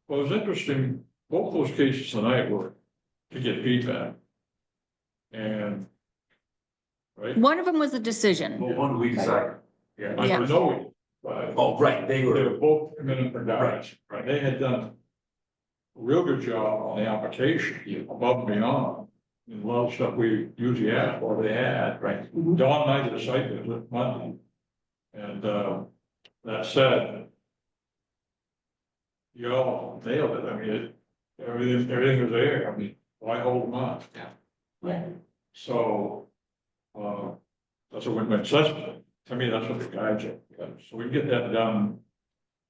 well, it's interesting, both those cases tonight were to get feedback. And. Right?
One of them was a decision.
Well, one we decided. Yeah.
I
Yeah.
know it, but
Oh, right, they
they were
were,
both committed for guidance.
right.
They had done a real good job on the application, above and beyond. And a lot of stuff we usually ask for, they had.
Right.
Dawn and I did a site visit Monday. And, that said, you all nailed it. I mean, everything was there. I mean, why hold them up?
Yeah.
So, that's a win-win. So that's, to me, that's what the guides are. So we can get that done.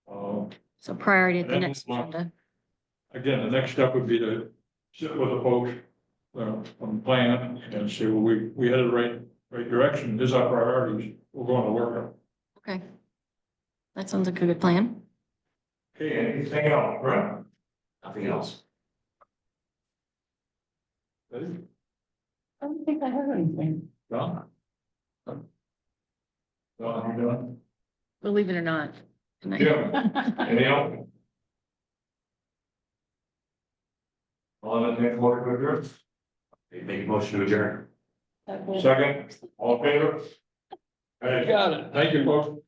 So priority at the
And
next
then-
agenda.
Again, the next step would be to sit with the folks, on the plan and see, well, we headed the right direction. These are our priorities. We're going to work on.
Okay. That sounds like a good plan.
Okay, anything else, Brent?
Nothing else.
I don't think I heard anything.
Don? Don, you done?
Believe it or not. tonight.
Yeah. Anything else? All in the next motion to adjourn?
Make a motion to adjourn.
Second, all in favor? Hey,
Got it.
thank you, folks.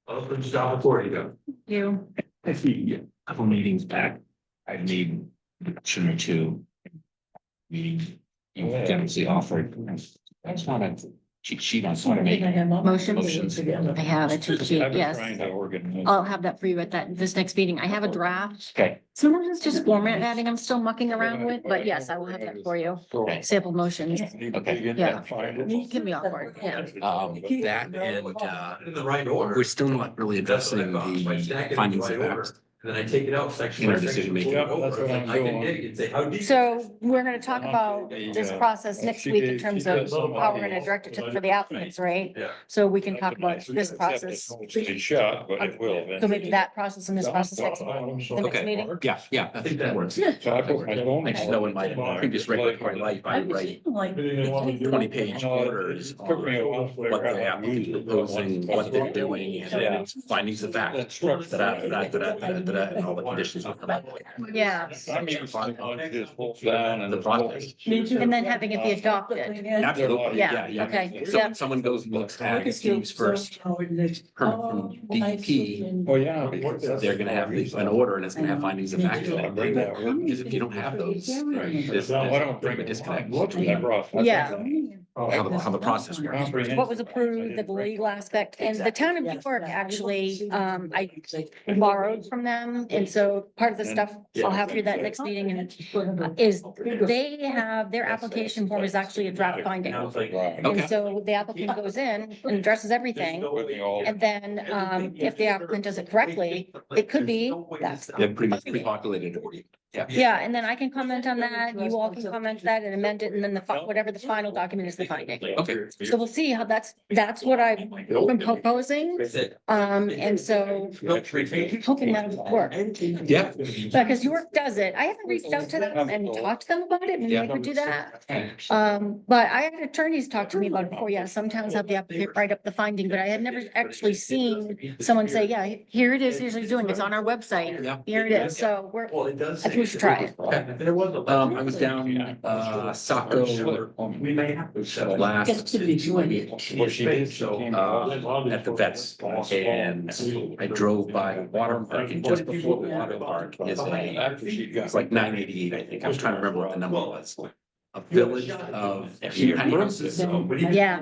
Well, good job before you go.
You.
I think a couple meetings back, I made a mention or two. Meeting, you generously offered, that's not a cheat sheet on how to make
Motions?
motions.
I have a cheat sheet,
I've been
yes.
trying to organize.
I'll have that for you at this next meeting. I have a draft.
Okay,
Sometimes it's just formatting I'm still mucking around with, but yes, I will have that for you.
Okay.
Sample motions.
Okay.
Yeah. You can be awkward, yeah.
that and,
In the right order.
we're still not really addressing the findings of fact.
And then I take it out section
In
by
our
section.
decision-making.
pull it over,
That's what I'm
I can
doing.
dig and say, how deep?
So we're gonna talk about this process next week in terms of how we're gonna direct it for the applicants, right?
Yeah.
So we can talk about this process.
It's shot, but it will.
So maybe that process and this process next, the next
Okay.
meeting.
Yeah, I think that works.
So I put my phone.
I just know in my previous regulatory life, I write 20-page orders on
Took me a while to figure
what
out
the
how to use
applicant's
it.
proposing, what they're doing,
Yeah.
and findings of fact.
That structure.
Da-da-da-da-da-da-da. that, and all the conditions will come out.
Yeah,
I mean, just pull down and
The process.
and then having it be adopted.
Absolutely,
Yeah,
yeah.
okay,
So
yeah.
when someone goes and looks at Steve's first permit from DEP,
Oh, yeah. because
they're gonna have an order and it's gonna have findings of fact. Because if you don't have those, there's a bit of a disconnect.
Yeah.
How the process works.
What was approved, the legal aspect, and the town of York actually, I borrowed from them, and so part of the stuff I'll have for that next meeting and is they have, their application form is actually a draft finding. And so the applicant goes in and addresses everything, and then, if the applicant does it correctly, it could be, that's.
They're pretty much pre-populated. Yeah.
Yeah, and then I can comment on that, you all can comment that and amend it, and then whatever the final document is, the finding.
Okay.
So we'll see how that's what I've been proposing, and so hoping that'll work.
Yeah.
Because York does it, I haven't reached out to them and talked to them about it, maybe I could do that. But I had attorneys talk to me about it before, yeah, some towns have the applicant write up the finding, but I had never actually seen someone say, yeah, here it is, here's what he's doing, it's on our website,
Yeah.
here it is, so we're,
Well, it does.
I think we should try it.
I was down, Saco
We may have.
last
Just to be doing it.
at the vets, and I drove by the water park, and just before the water park is it's like 988, I think, I was trying to remember what the number was. A village of tiny houses.
Yeah.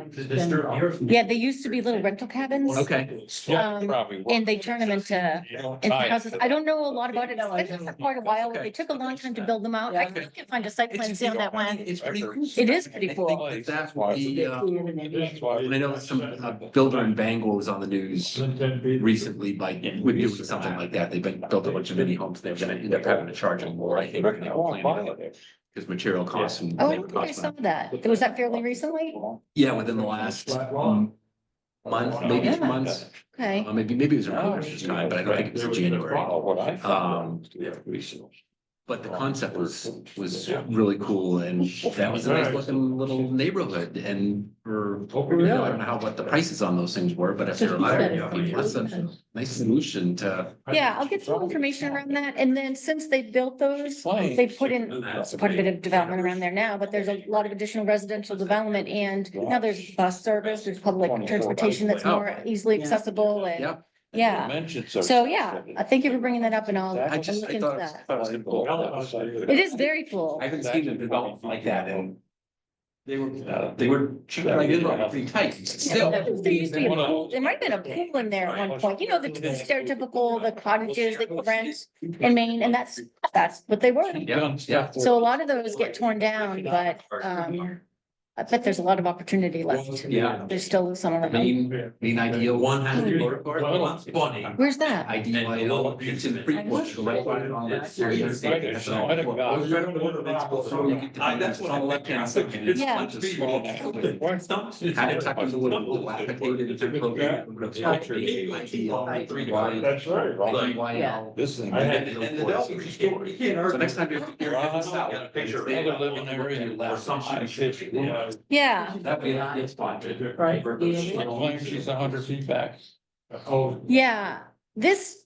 Yeah, they used to be little rental cabins.
Okay,
And they turn them into houses. I don't know a lot about it. It's been for quite a while. They took a long time to build them out. I can find a site plan, see how that went.
it's pretty cool.
It is pretty cool.
I think that's what the, and I know some builder in Bangor was on the news recently by with doing something like that. They've been built a bunch of mini homes. They're gonna end up having to charge them more, I think. than they were planning. Because material costs and.
Oh, I
labor
don't think I
costs
saw
went up.
that. Was that fairly recently?
Yeah, within the last month, maybe 2 months.
Okay.
Maybe it was around Christmas time, but I don't think it was in January. But the concept was really cool, and that was a nice looking little neighborhood, and for, I don't know what the prices on those things were, but if they're, that's a nice solution to.
Yeah, I'll get some information around that. And then since they built those, they put in quite a bit of development around there now, but there's a lot of additional residential development. And now there's bus service, there's public transportation that's more easily accessible and,
Yep.
yeah. So, yeah, thank you for bringing that up and I'll
I
look
just, I
into
thought
that.
it was cool.
It is very cool.
I haven't seen it develop like that, and they were pretty tight. Still.
There used to be a pool. There might have been a pool in there at one point, you know, the stereotypical, the cottages that you rent in Maine, and that's what they were.
Yeah, yeah.
So a lot of those get torn down, but, I bet there's a lot of opportunity left.
Yeah.
There's still some of them.
Main ideal.
One has a motor car, one's funny.
Where's that?
Ideal, it's in Freeport. so right on that series.
That's what.
On the left-hand side. It's
Yeah.
just a small- Kind of tucked into a little dilapidated. Ideal.
That's right.
YL.
This thing.
And the Delphi store, you can't argue.
So next time you're.
Got a picture of it.
Other living area.
Or something.
Yeah,
That'd be a nice spot.
Right.
She's 100 feet back.
Oh.
yeah, this,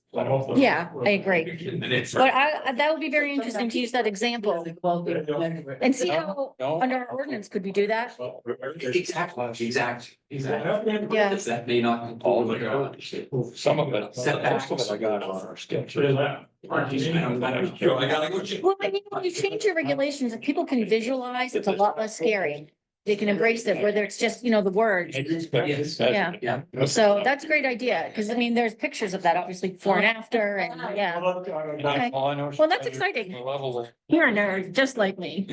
yeah, I agree.
And it's.
But that would be very interesting to use that example and see how, under our ordinance, could we do that?
Exactly.
Yeah.
That may not.
All of it. Some of it,
Setbacks.
most of it I got on our sketch.
I gotta go check.
Well, and you change your regulations, if people can visualize, it's a lot less scary. They can embrace it, whether it's just, the words. Yeah.
Yeah.
So that's a great idea, because I mean, there's pictures of that, obviously, before and after, and yeah. Okay.
All I know is-
Well, that's exciting.
The level of-
You're a nerd, just like me.